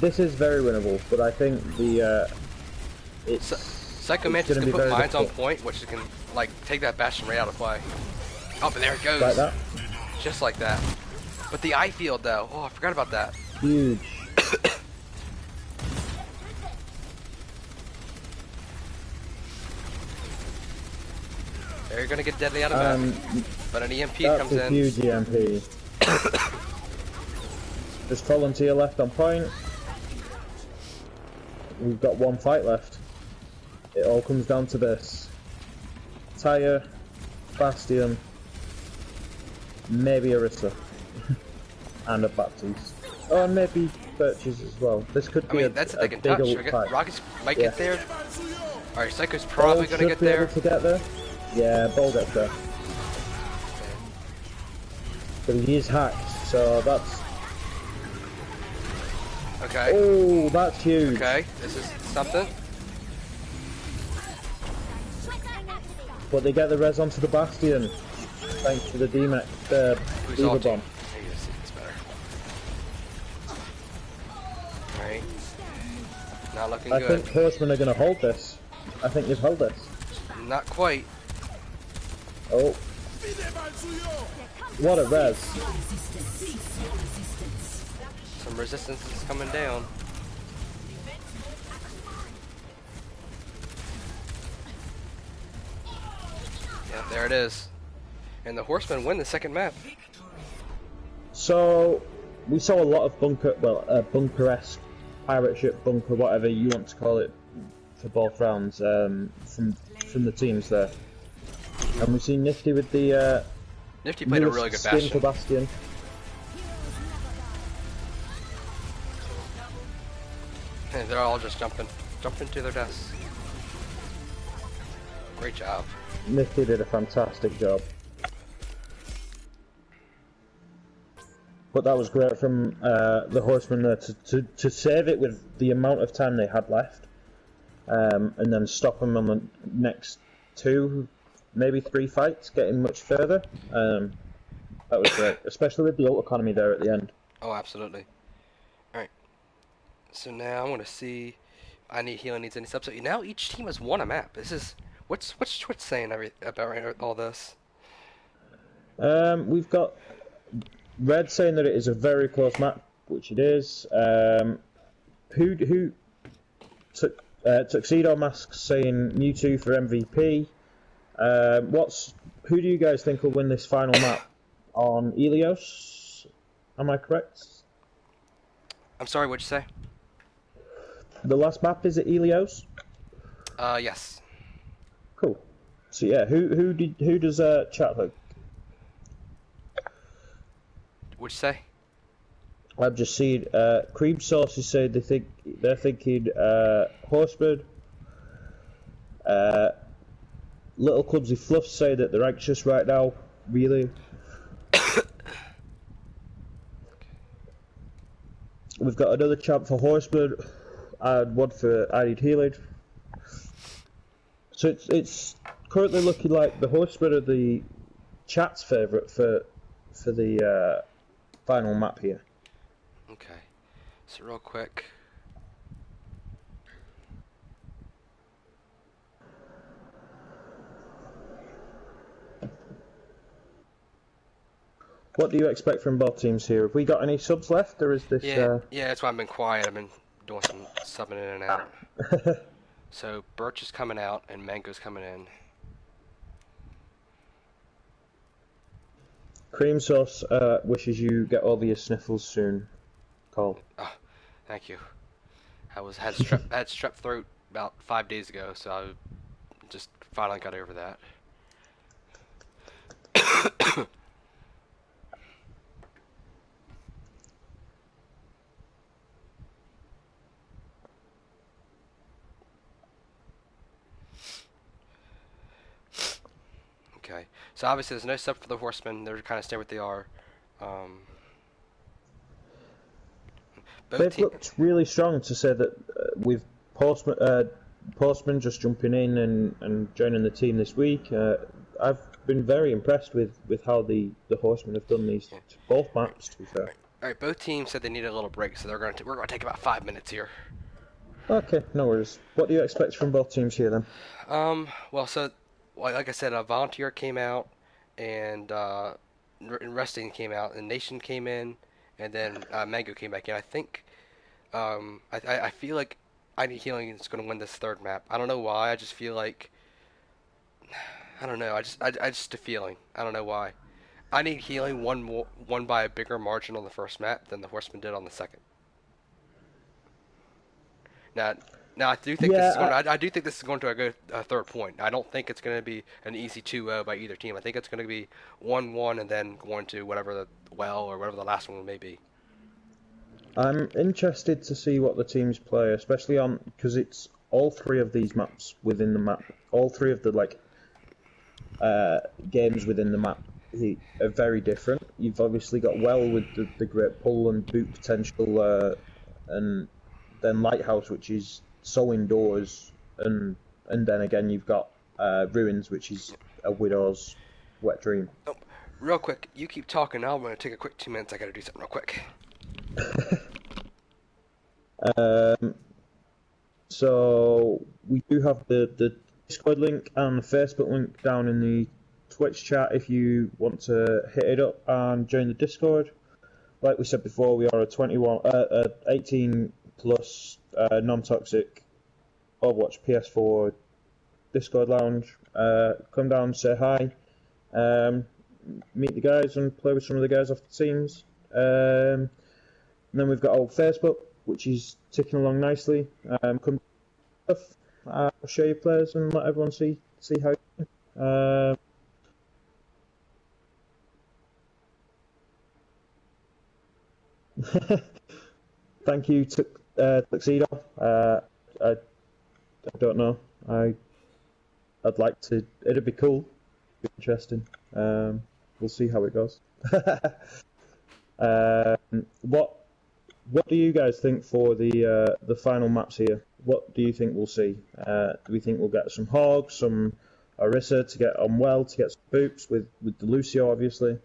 This is very winnable, but I think the Psycho Mantis can put mines on point, which can like take that Bastion right out of play. Oh, but there it goes. Like that? Just like that. But the eye field though, oh, I forgot about that. Huge. They're gonna get Deadly out of that. But an EMP comes in. That's a huge EMP. There's Volunteer left on point. We've got one fight left. It all comes down to this. Tyre, Bastion, maybe Orisa. And a Baptiste. Oh, and maybe Birches as well. This could be that's if they can touch. Rockets might get there. Alright, Psycho's probably gonna get there. To get there. Yeah, Ball gets there. But he is hacked, so that's... Okay. Oh, that's huge. Okay, this is something. But they get the res onto the Bastion, thanks to the D-Mech, the Diva Bomb. Alright. Not looking good. I think Horseman are going to hold this. I think they've held this. Not quite. Oh. What a res. Some resistance is coming down. Yeah, there it is. And the Horsemen win the second map. So, we saw a lot of bunker-esque, pirate ship, bunker, whatever you want to call it, for both rounds, from the teams there. And we've seen Nifty with the, Nifty played a really good Bastion. Bastion. And they're all just jumping to their deaths. Great job. Nifty did a fantastic job. But that was great from the Horsemen there to save it with the amount of time they had left, and then stop them on the next 2, maybe 3 fights, getting much further. That was great, especially with the ult economy there at the end. Oh, absolutely. Alright. So now I want to see I Need Healing needs any subs. So now each team has won a map. This is what's Twitch saying about all this? We've got Red saying that it is a very close map, which it is. Who took Tuxedo Masks saying Mewtwo for MVP. Who do you guys think will win this final map on Ilios? Am I correct? I'm sorry, what'd you say? The last map is at Ilios? Yes. Cool. So yeah, who does chat hook? What'd you say? I've just seen Cream Sources say they're thinking Horseman. Little Clumsy Fluffs say that they're anxious right now. Really. We've got another champ for Horseman and one for I Need Healing. So it's currently looking like the Horsemen are the chat's favourite for the final map here. Okay. So real quick. What do you expect from both teams here? Have we got any subs left, or is this? Yeah, that's why I've been quiet. I've been doing some subbing in and out. So Birch is coming out and Mango's coming in. Cream Sauce wishes you get over your sniffles soon, Cole. Oh, thank you. Had strep throat about 5 days ago, so I just finally got over that. Okay, so obviously there's no sub for the Horsemen. They're kind of staying what they are. Um, They've looked really strong to say that with Horseman just jumping in and joining the team this week. I've been very impressed with how the Horsemen have done these both maps, to be fair. All right, both teams said they needed a little break, so we're going to take about 5 minutes here. Okay, no worries. What do you expect from both teams here then? Like I said, Volunteer came out, and Resting came out, and Nation came in, and then Mango came back in. I think, I feel like I Need Healing is going to win this third map. I don't know why. I just feel like, I don't know. I just a feeling. I don't know why. I Need Healing won by a bigger margin on the first map than the Horseman did on the second. Now I do think I do think this is going to go a third point. I don't think it's going to be an easy 2-0 by either team. I think it's going to be 1-1 and then going to whatever the last one may be. I'm interested to see what the teams play, especially on because it's all three of these maps within the map. All three of the games within the map are very different. You've obviously got Well with the great pull and boot potential, and then Lighthouse, which is so indoors, and then again you've got Ruins, which is a widow's wet dream. Oh, real quick, you keep talking. I'm going to take a quick 2 minutes. I got to do something real quick. So we do have the Discord link and the Facebook link down in the Twitch chat if you want to hit it up and join the Discord. Like we said before, we are a 18 plus non-toxic Overwatch PS4 Discord lounge. Come down, say hi, meet the guys and play with some of the guys off the teams. And then we've got our Facebook, which is ticking along nicely. Come share your players and let everyone see how you do. Thank you, Tuxedo. I don't know. I'd like to. It'd be cool. It'd be interesting. We'll see how it goes. What do you guys think for the final maps here? What do you think we'll see? Do we think we'll get some Hog, some Orisa to get on well, to get some boops with the Lucio, obviously?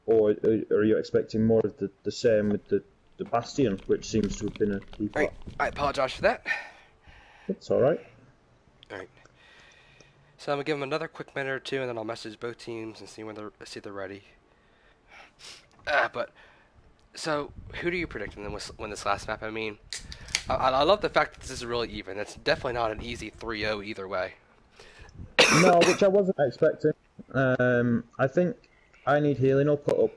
Or are you expecting more of the same with the Bastion, which seems to have been a key part? I apologize for that. It's alright. Alright. So I'm going to give them another quick minute or two, and then I'll message both teams and see if they're ready. So, who do you predict win this last map? I mean, I love the fact that this is really even. It's definitely not an easy 3-0 either way. No, which I wasn't expecting. I think I Need Healing will put up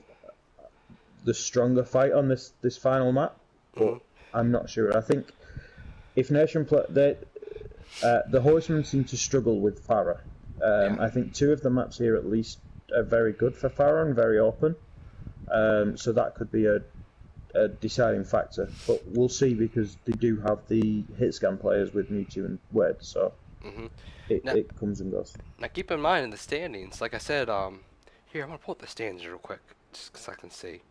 the stronger fight on this final map, but I'm not sure. I think if Nation play, the Horsemen seem to struggle with Farah. I think two of the maps here at least are very good for Farah and very open. So that could be a deciding factor, but we'll see because they do have the hit scan players with Mewtwo and Wed, so it comes and goes. Now keep in mind in the standings, like I said, here I'm gonna pull up the standings real quick just so I can see.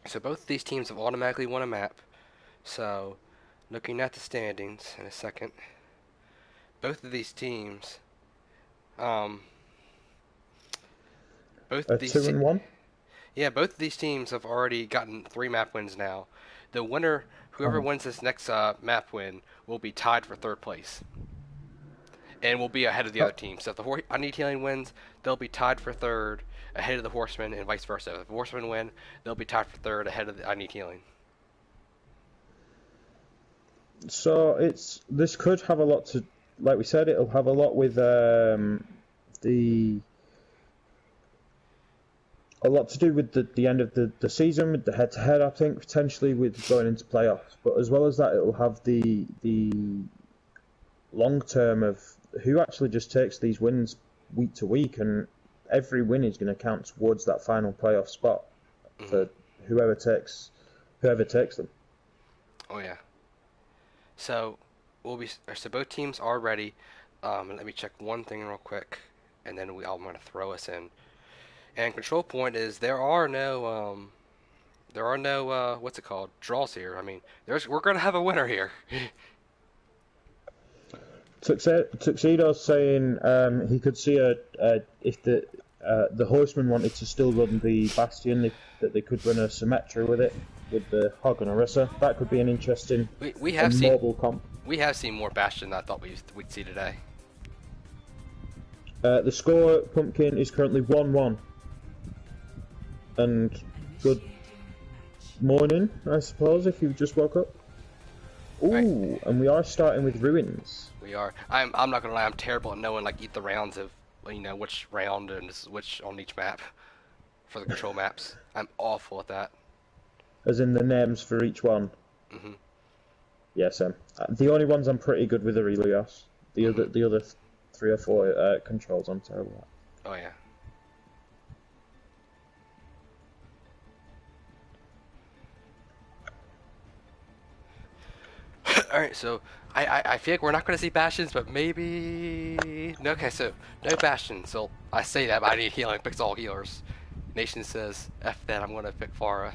So both of these teams have automatically won a map. So looking at the standings in a second, both of these teams both A these 2-1. yeah, both of these teams have already gotten 3 map wins now. The winner, whoever Uh-huh. wins this next map win, will be tied for third place, and will be ahead of the other Oh, team. So if the I Need Healing wins, they'll be tied for third, ahead of the Horseman, and vice versa. If the Horseman win, they'll be tied for third, ahead of the I Need Healing. so this could have a lot to, like we said, it'll have a lot with the a lot to do with the end of the season, with the head-to-head, I think, potentially with going into playoffs. But as well as that, it'll have the long term of who actually just takes these wins week to week, and every win is going to count towards that final playoff spot for whoever takes them. Oh yeah. So so both teams are ready. Let me check one thing real quick, and then I'm going to throw us in. And control point is there are no what's it called, draws here. I mean, we're going to have a winner here. Tuxedo's saying he could see if the Horseman wanted to still run the Bastion, that they could run a Symmetra with it, with the Hog and Orisa. That could be an interesting we have seen mobile comp. We have seen more Bastion than I thought we'd see today. The score, Pumpkin, is currently 1-1. And good morning, I suppose, if you just woke up. Ooh, right. And we are starting with Ruins. We are. I'm not gonna lie. I'm terrible at knowing the rounds of which round and which on each map for the control maps. I'm awful at that. As in the names for each one. Mhm. Yeah, Sam. The only ones I'm pretty good with are Elios. The other 3 or 4 controls I'm terrible at. Oh yeah. Alright, so I feel like we're not going to see Bastions, but maybe... No, okay, so no Bastions. So I say that, but I need healing. Picks all healers. Nation says, F that, I'm going to pick Pharah.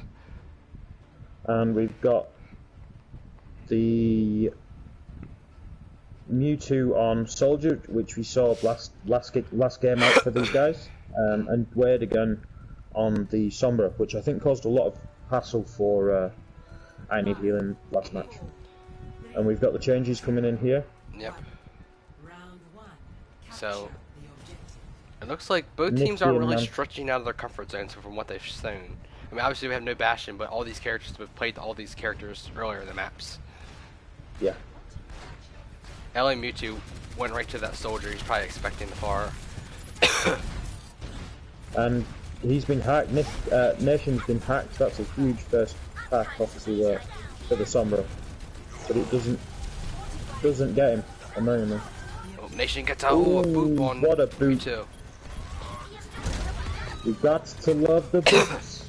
And we've got the Mewtwo on Soldier, which we saw last game out for these guys, and Wade again on the Sombra, which I think caused a lot of hassle for I Need Healing last match. And we've got the changes coming in here. Yep. So it looks like both teams aren't really stretching out of their comfort zones from what they've shown. I mean, obviously we have no Bastion, but all these characters, we've played all these characters earlier in the maps. Yeah. LA Mewtwo went right to that Soldier. He's probably expecting the far. And he's been hacked. Nation's been hacked. That's a huge first pack, obviously, for the Sombra. But it doesn't get him, annoyingly. Oh, Nation gets a boop on what a boot. Mewtwo. We got to love the boots.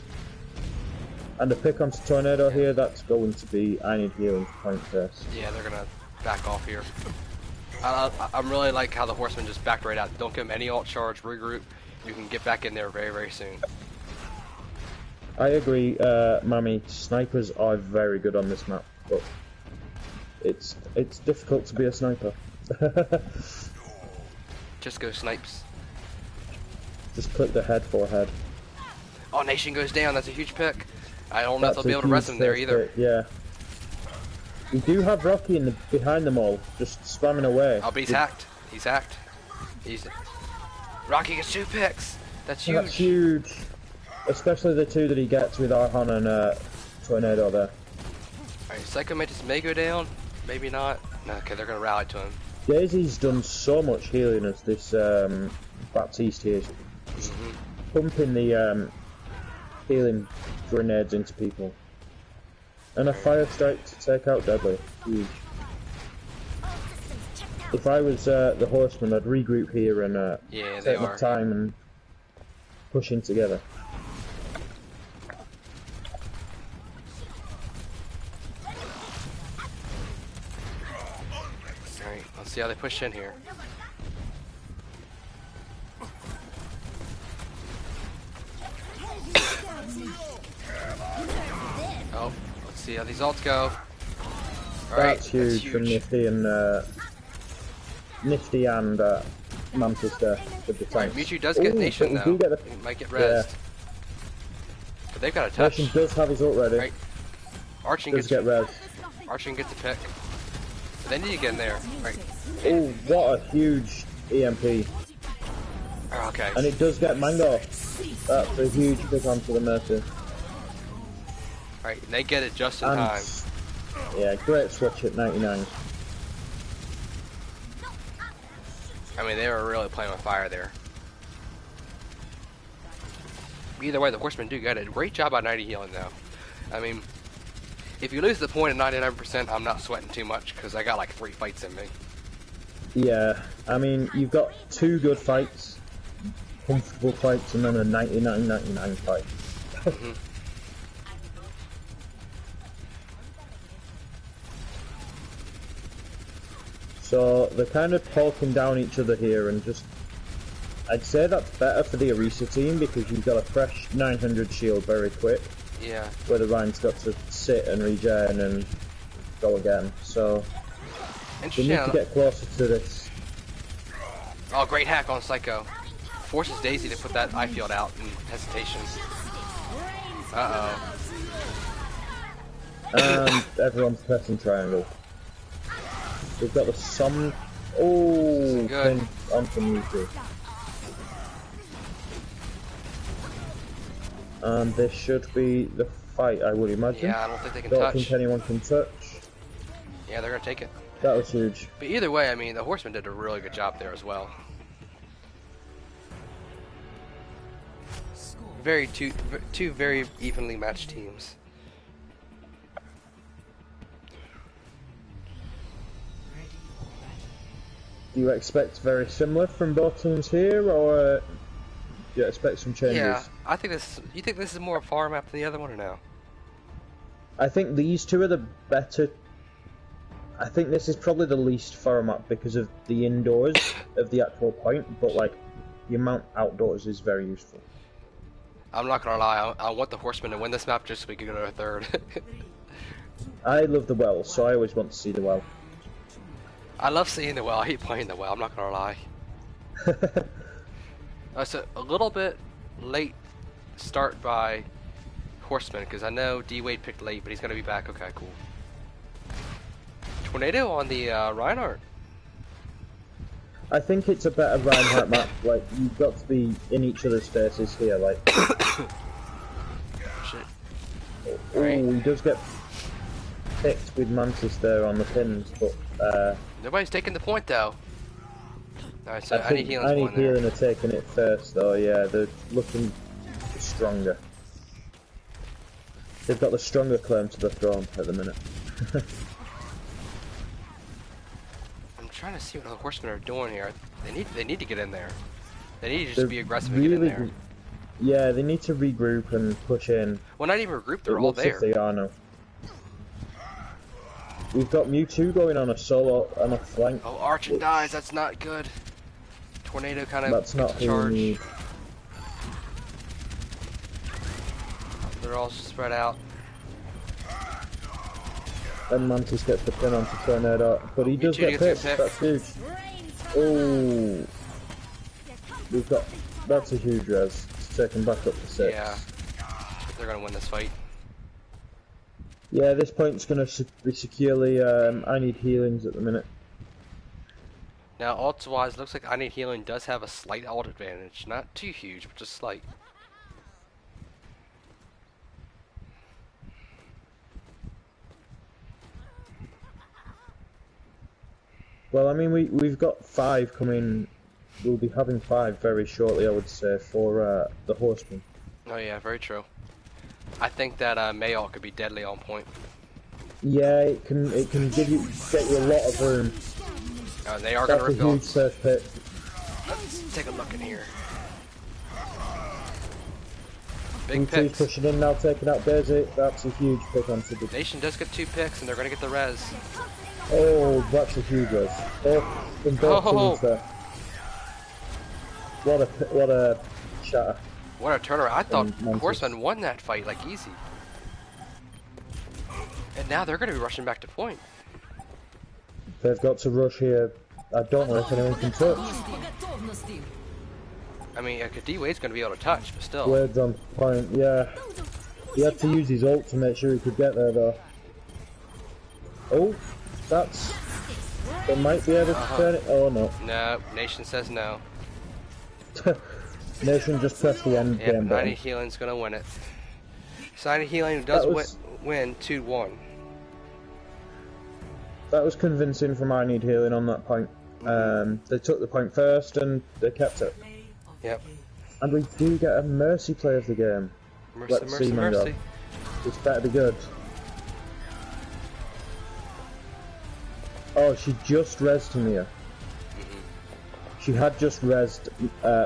And the pick onto Tornado here, that's going to be I Need Healing point first. Yeah, they're gonna back off here. I'm really like how the Horseman just backed right out. Don't give him any alt charge, regroup. You can get back in there very, very soon. I agree, Mami. Snipers are very good on this map, but it's difficult to be a sniper. Just go snipes. Just click the head for head. Oh, Nation goes down. That's a huge pick. I don't know if they'll be able to res him there either. Pick, yeah. We do have Rocky behind them all, just spamming away. Oh, but he's hacked. He's hacked. Rocky gets 2 picks. That's huge. That's huge. Especially the 2 that he gets with Archon and Tornado there. Alright, Psycho Mantis may go down. Maybe not. No, okay, they're going to rally to him. Daisy's done so much healing as this Baptiste here. Just pumping the healing grenades into people. And a fire strike to take out Deadly. Huge. If I was the Horseman, I'd regroup here and take my time and push in together. Alright, let's see how they push in here. Oh, let's see how these ults go. All That's huge from Nifty and Mantis there with the tanks. Right, Mewtwo does get Nation though. Get He might get rezzed. Yeah. But they've got a touch. Nation does have his ult ready. Right. Arching does get rezzed. Arching gets a pick. But they need to get in there. Right. Oh, what a huge EMP. Okay. And it does get Mango. That's a huge pick onto the Mercy. Right, they get it just in time. Yeah, great switch at 99. I mean, they were really playing with fire there. Either way, the Horsemen do get it. Great job by 90 healing, though. I mean, if you lose the point at 99%, I'm not sweating too much, because I got like 3 fights in me. Yeah, I mean, you've got 2 good fights, comfortable fights, and then a 99 fight. Mm-hmm. So they're kind of talking down each other here, and just I'd say that's better for the Orisa team because you've got a fresh 900 shield very quick. Yeah. Where the Ryan's got to sit and regen and go again. So they need to get closer to this. Oh, great hack on Psycho. Forces Daisy to put that eye field out in hesitation. Uh-oh. And everyone's pressing triangle. We've got the sun. Oh, pin onto Mewtwo. And this should be the fight, I would imagine. Yeah, I don't think they can touch. Don't think anyone can touch. Yeah, they're gonna take it. That was huge. But either way, I mean, the Horsemen did a really good job there as well. Two very evenly matched teams. Do you expect very similar from both teams here, or do you expect some changes? Yeah, I think this. You think this is more a far map than the other one, or no? I think these two are the better. I think this is probably the least far map because of the indoors of the actual point, but like the amount outdoors is very useful. I'm not gonna lie, I want the Horsemen to win this map just so we can go to a third. I love the well, so I always want to see the well. I love seeing the well. I hate playing the well. I'm not gonna lie. So a little bit late start by Horseman because I know D-Wade picked late, but he's gonna be back. Okay, cool. Tornado on the Reinhardt. I think it's a better Reinhardt map. Like you've got to be in each other's faces here. Like, shit. Oh, right. He does get picked with Mantis there on the pins, but nobody's taking the point though. Alright, so I need healing are taking it first though, yeah, they're looking stronger. They've got the stronger claim to the throne at the minute. I'm trying to see what the Horsemen are doing here. They need to get in there. They need to just be aggressive and get in there. Yeah, they need to regroup and push in. Well, not even regroup, they're all there. They are now. We've got Mewtwo going on a solo on a flank. Oh, Archon dies. That's not good. Tornado kind of that's not charge. Need. They're all spread out. And Mantis gets the pin onto Tornado, but he does get picked. That's huge. Oh, we've got. That's a huge res. It's taken back up to 6. Yeah, they're gonna win this fight. Yeah, this point's going to be securely, I need healings at the minute. Now, ults-wise, looks like I Need Healing does have a slight ult advantage. Not too huge, but just slight. Well, I mean, we've got 5 coming. We'll be having 5 very shortly, I would say, for the Horseman. Oh yeah, very true. I think that May ult could be deadly on point. Yeah, it can get you a lot of room. They are going to rip huge first pick. Let's take a look in here. Big picks. Pushing in now, taking out Daisy. That's a huge pick onto the... Nation does get 2 picks, and they're going to get the res. Oh, that's a huge res. Both teams there. What a shatter. What a turnaround. I thought Horseman won that fight, like, easy. And now they're going to be rushing back to point. They've got to rush here I don't know if anyone can touch. I mean, D-Wade's going to be able to touch, but still. Wade's on point, yeah. He had to use his ult to make sure he could get there, though. Oh, that's... They might be able to turn it. Oh, no. No, Nation says no. Nation just pressed the end game button. 90 Healing's going to win it. So 90 Healing does win 2-1. That was convincing from I Need Healing on that point. They took the point first and they kept it. Yep. And we do get a Mercy play of the game. Let's see, Mango. This better be good. Oh, she just rezzed Mia. She had just rezzed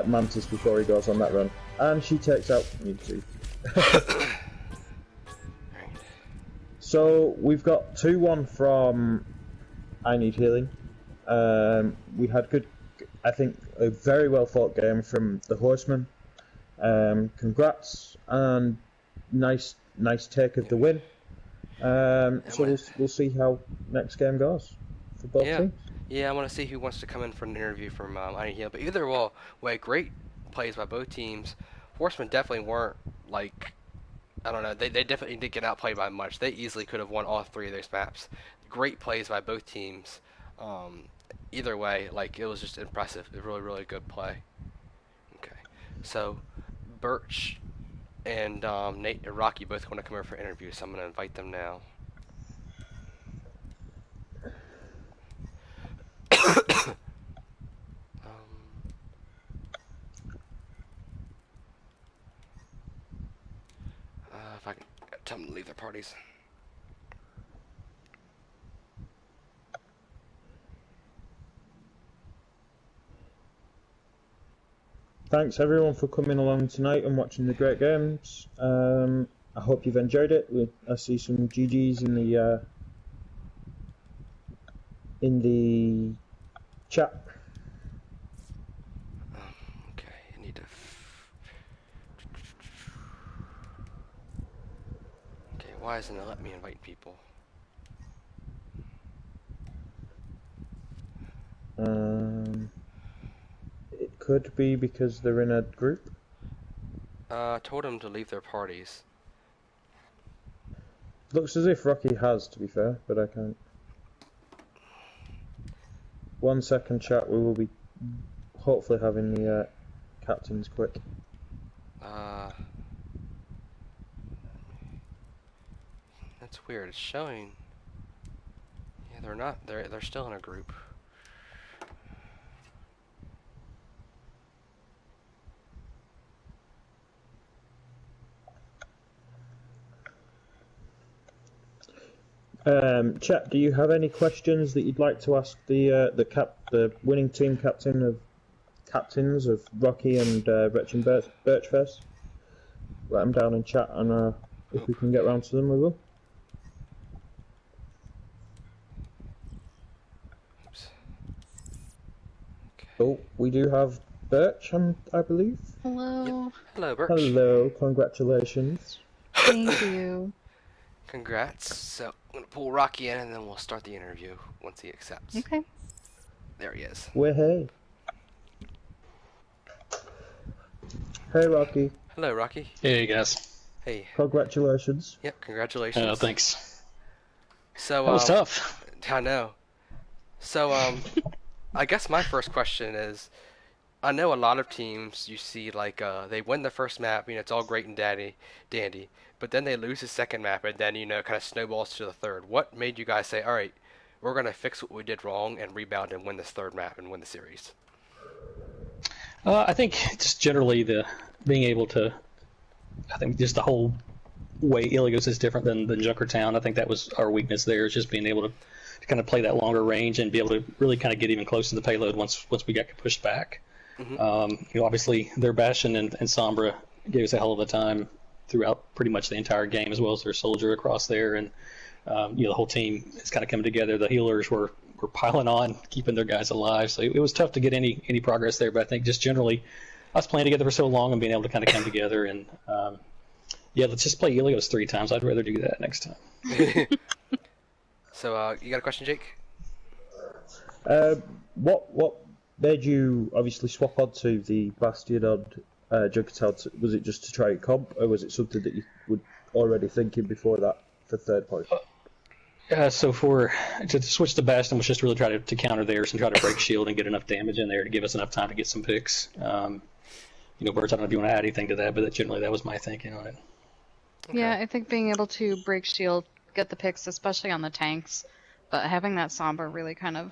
Mantis before he goes on that run. And she takes out Mewtwo. So, we've got 2-1 from I Need Healing. We had I think, a very well fought game from the Horseman. Congrats, and nice take of the win. So we'll see how next game goes for both teams. Yeah, I want to see who wants to come in for an interview from I Need Healing. But either way, great plays by both teams. Horsemen definitely weren't, like, I don't know, they definitely didn't get outplayed by much. They easily could have won all 3 of those maps. Great plays by both teams. Either way, like, it was just impressive. It was really, really good play. Okay, so Birch and Nate and Rocky both want to come over for interviews, so I'm going to invite them now. If I can tell them to leave their parties. Thanks everyone for coming along tonight and watching the great games. I hope you've enjoyed it. I see some GGs in the chat. Okay, I need to. Okay, why isn't it letting me invite people? It could be because they're in a group. I told them to leave their parties. Looks as if Rocky has, to be fair, but I can't. 1 second, chat. We will be hopefully having the captains quick. That's weird. It's showing. Yeah, they're not. They're still in a group. Chat, do you have any questions that you'd like to ask the winning team captains of Rocky and Wretch and Birchfest? Write them down in chat, and if we can get round to them, we will. Oops. Okay. Oh, we do have Birch, I believe. Hello. Yep. Hello, Birch. Hello, congratulations. Thank you. Congrats. So I'm gonna pull Rocky in, and then we'll start the interview once he accepts. Okay. There he is. Well, hey. Hey, Rocky. Hello, Rocky. Hey guys. Hey. Congratulations. Yep. Congratulations. Thanks. So that was tough. I know. So I guess my first question is, I know a lot of teams you see like they win the first map, it's all great and dandy, but then they lose the second map, and then it kind of snowballs to the third. What made you guys say, all right, we're gonna fix what we did wrong and rebound and win this third map and win the series? I think just generally being able to, I think just the whole way Ilios is different than Junkertown. I think that was our weakness there, is just being able to kind of play that longer range and be able to really kind of get even close to the payload once we got pushed back. Mm-hmm. Obviously their Bastion and Sombra gave us a hell of a time throughout pretty much the entire game, as well as their soldier across there, and the whole team is kind of coming together. The healers were piling on, keeping their guys alive, so it was tough to get any progress there. But I think just generally us playing together for so long and being able to kind of come together and let's just play Ilios 3 times. I'd rather do that next time. So you got a question, Jake? What made you obviously swap onto the Bastion on Junkertown? Was it just to try and comp, or was it something that you were already thinking before that for third point? So to switch to Bastion was just really try to counter theirs and try to break shield and get enough damage in there to give us enough time to get some picks. Birds, I don't know if you want to add anything to that, but generally that was my thinking on it. Okay. Yeah, I think being able to break shield, get the picks, especially on the tanks, but having that Sombra really kind of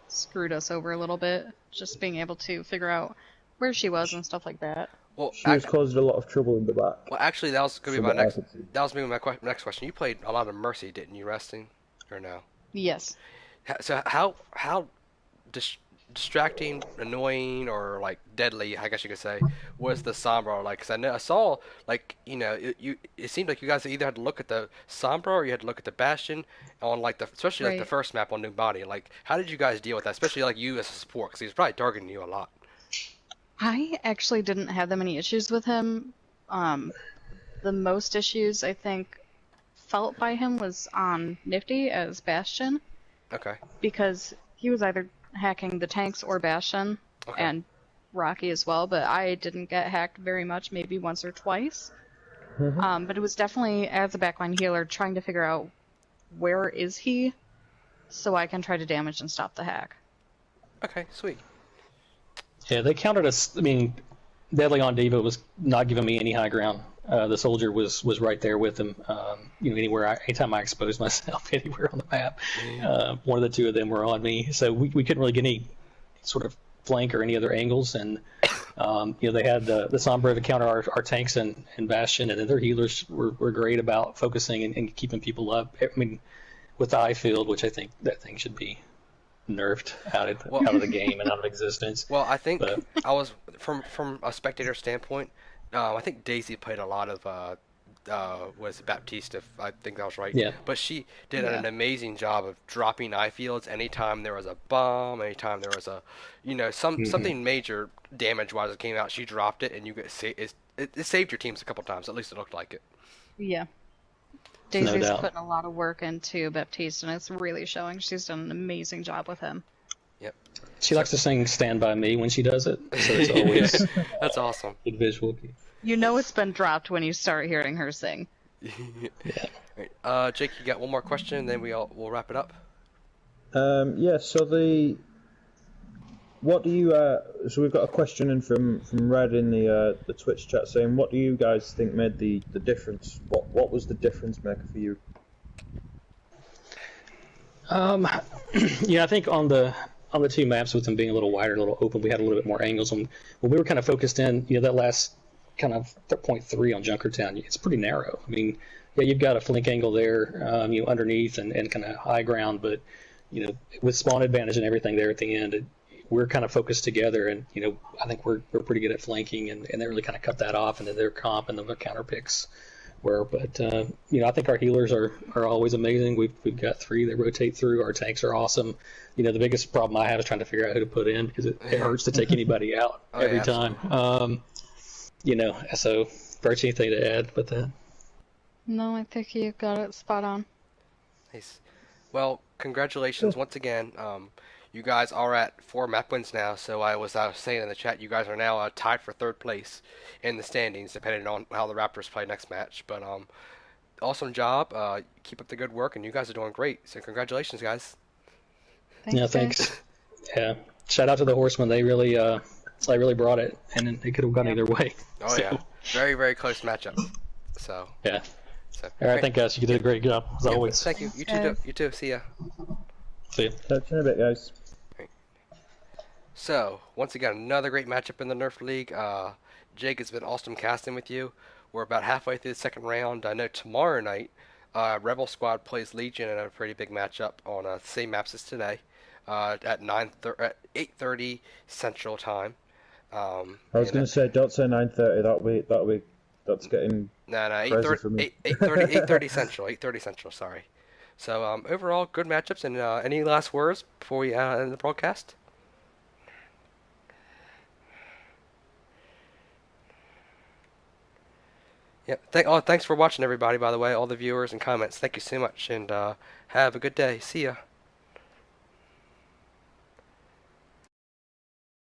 screwed us over a little bit. Just being able to figure out where she was and stuff like that. Well, she was causing a lot of trouble in the back. Well, actually, that was going to be my next. That was my next question. You played a lot of Mercy, didn't you? Resting, or no? Yes. So how distracting, annoying, or like deadly, I guess you could say, was the Sombra? Like, cause I saw like it seemed like you guys either had to look at the Sombra or you had to look at the Bastion on like especially like the first map on New Body. Like, how did you guys deal with that? Especially like you as a support, because he was probably targeting you a lot. I actually didn't have that many issues with him. The most issues I think felt by him was on Nifty as Bastion. Okay. Because he was either hacking the tanks or Bastion, and Rocky as well, but I didn't get hacked very much, maybe once or twice. Mm-hmm. But it was definitely, as a backline healer, trying to figure out where is he so I can try to damage and stop the hack. Okay, sweet. Yeah, they countered us. I mean, Deadly on Diva was not giving me any high ground. The soldier was right there with him. Anytime I exposed myself anywhere on the map, one of the two of them were on me. So we couldn't really get any sort of flank or any other angles. And they had the Sombra to counter our tanks and Bastion, and then their healers were great about focusing and keeping people up. I mean, with the eye field, which I think that thing should be nerfed out of the game and out of existence. Well, I think I was from a spectator standpoint. I think Daisy played a lot of was Baptiste, if I think that was right. Yeah. But she did an amazing job of dropping eye fields anytime there was a bomb, anytime there was a something major damage wise that came out. She dropped it, and it saved your teams a couple times. At least it looked like it. Yeah. Daisy's putting a lot of work into Baptiste, and it's really showing. She's done an amazing job with him. Yep. She likes to sing "Stand By Me" when she does it, so it's always that's awesome. Good visual. You know it's been dropped when you start hearing her sing. Yeah. Right. Jake, you got one more question, and then we'll wrap it up. So what do you? So we've got a question in from Red in the Twitch chat saying, what do you guys think made the difference? What was the difference maker for you? I think on the two maps, with them being a little wider, a little open, we had a little bit more angles. When we were kind of focused in, that last kind of point 3 on Junkertown, it's pretty narrow. I mean, you've got a flank angle there, underneath and kind of high ground, but with spawn advantage and everything there at the end, we're kind of focused together, and I think we're pretty good at flanking, and they really kind of cut that off, and then their comp and their counter picks were. But I think our healers are always amazing. We've got 3 that rotate through. Our tanks are awesome. The biggest problem I have is trying to figure out who to put in, because it hurts to take anybody out every time. So Birch, anything to add with that? No, I think you got it spot on. Nice. Well, congratulations once again. You guys are at 4 map wins now, so I was saying in the chat, you guys are now tied for 3rd place in the standings, depending on how the Raptors play next match. But awesome job. Keep up the good work, and you guys are doing great. So congratulations, guys. Thanks. Yeah, shout out to the Horseman. They really brought it, and it could have gone either way. Oh yeah, very very close matchup. So yeah. All right, thank you guys. You did a great job as always. Thank you. You too. See ya. See ya. Catch you in a bit, guys. So, once again, another great matchup in the Nerfed League. Jake, it's been awesome casting with you. We're about halfway through the 2nd round. I know tomorrow night, Rebel Squad plays Legion in a pretty big matchup on the same maps as today at 8:30 Central Time. I was going to say, don't say 9:30. That's getting no 8:30 Central. 8:30 Central. Sorry. So overall, good matchups. And any last words before we end the broadcast? Yeah. Thanks for watching, everybody. By the way, all the viewers and comments. Thank you so much, and have a good day. See ya.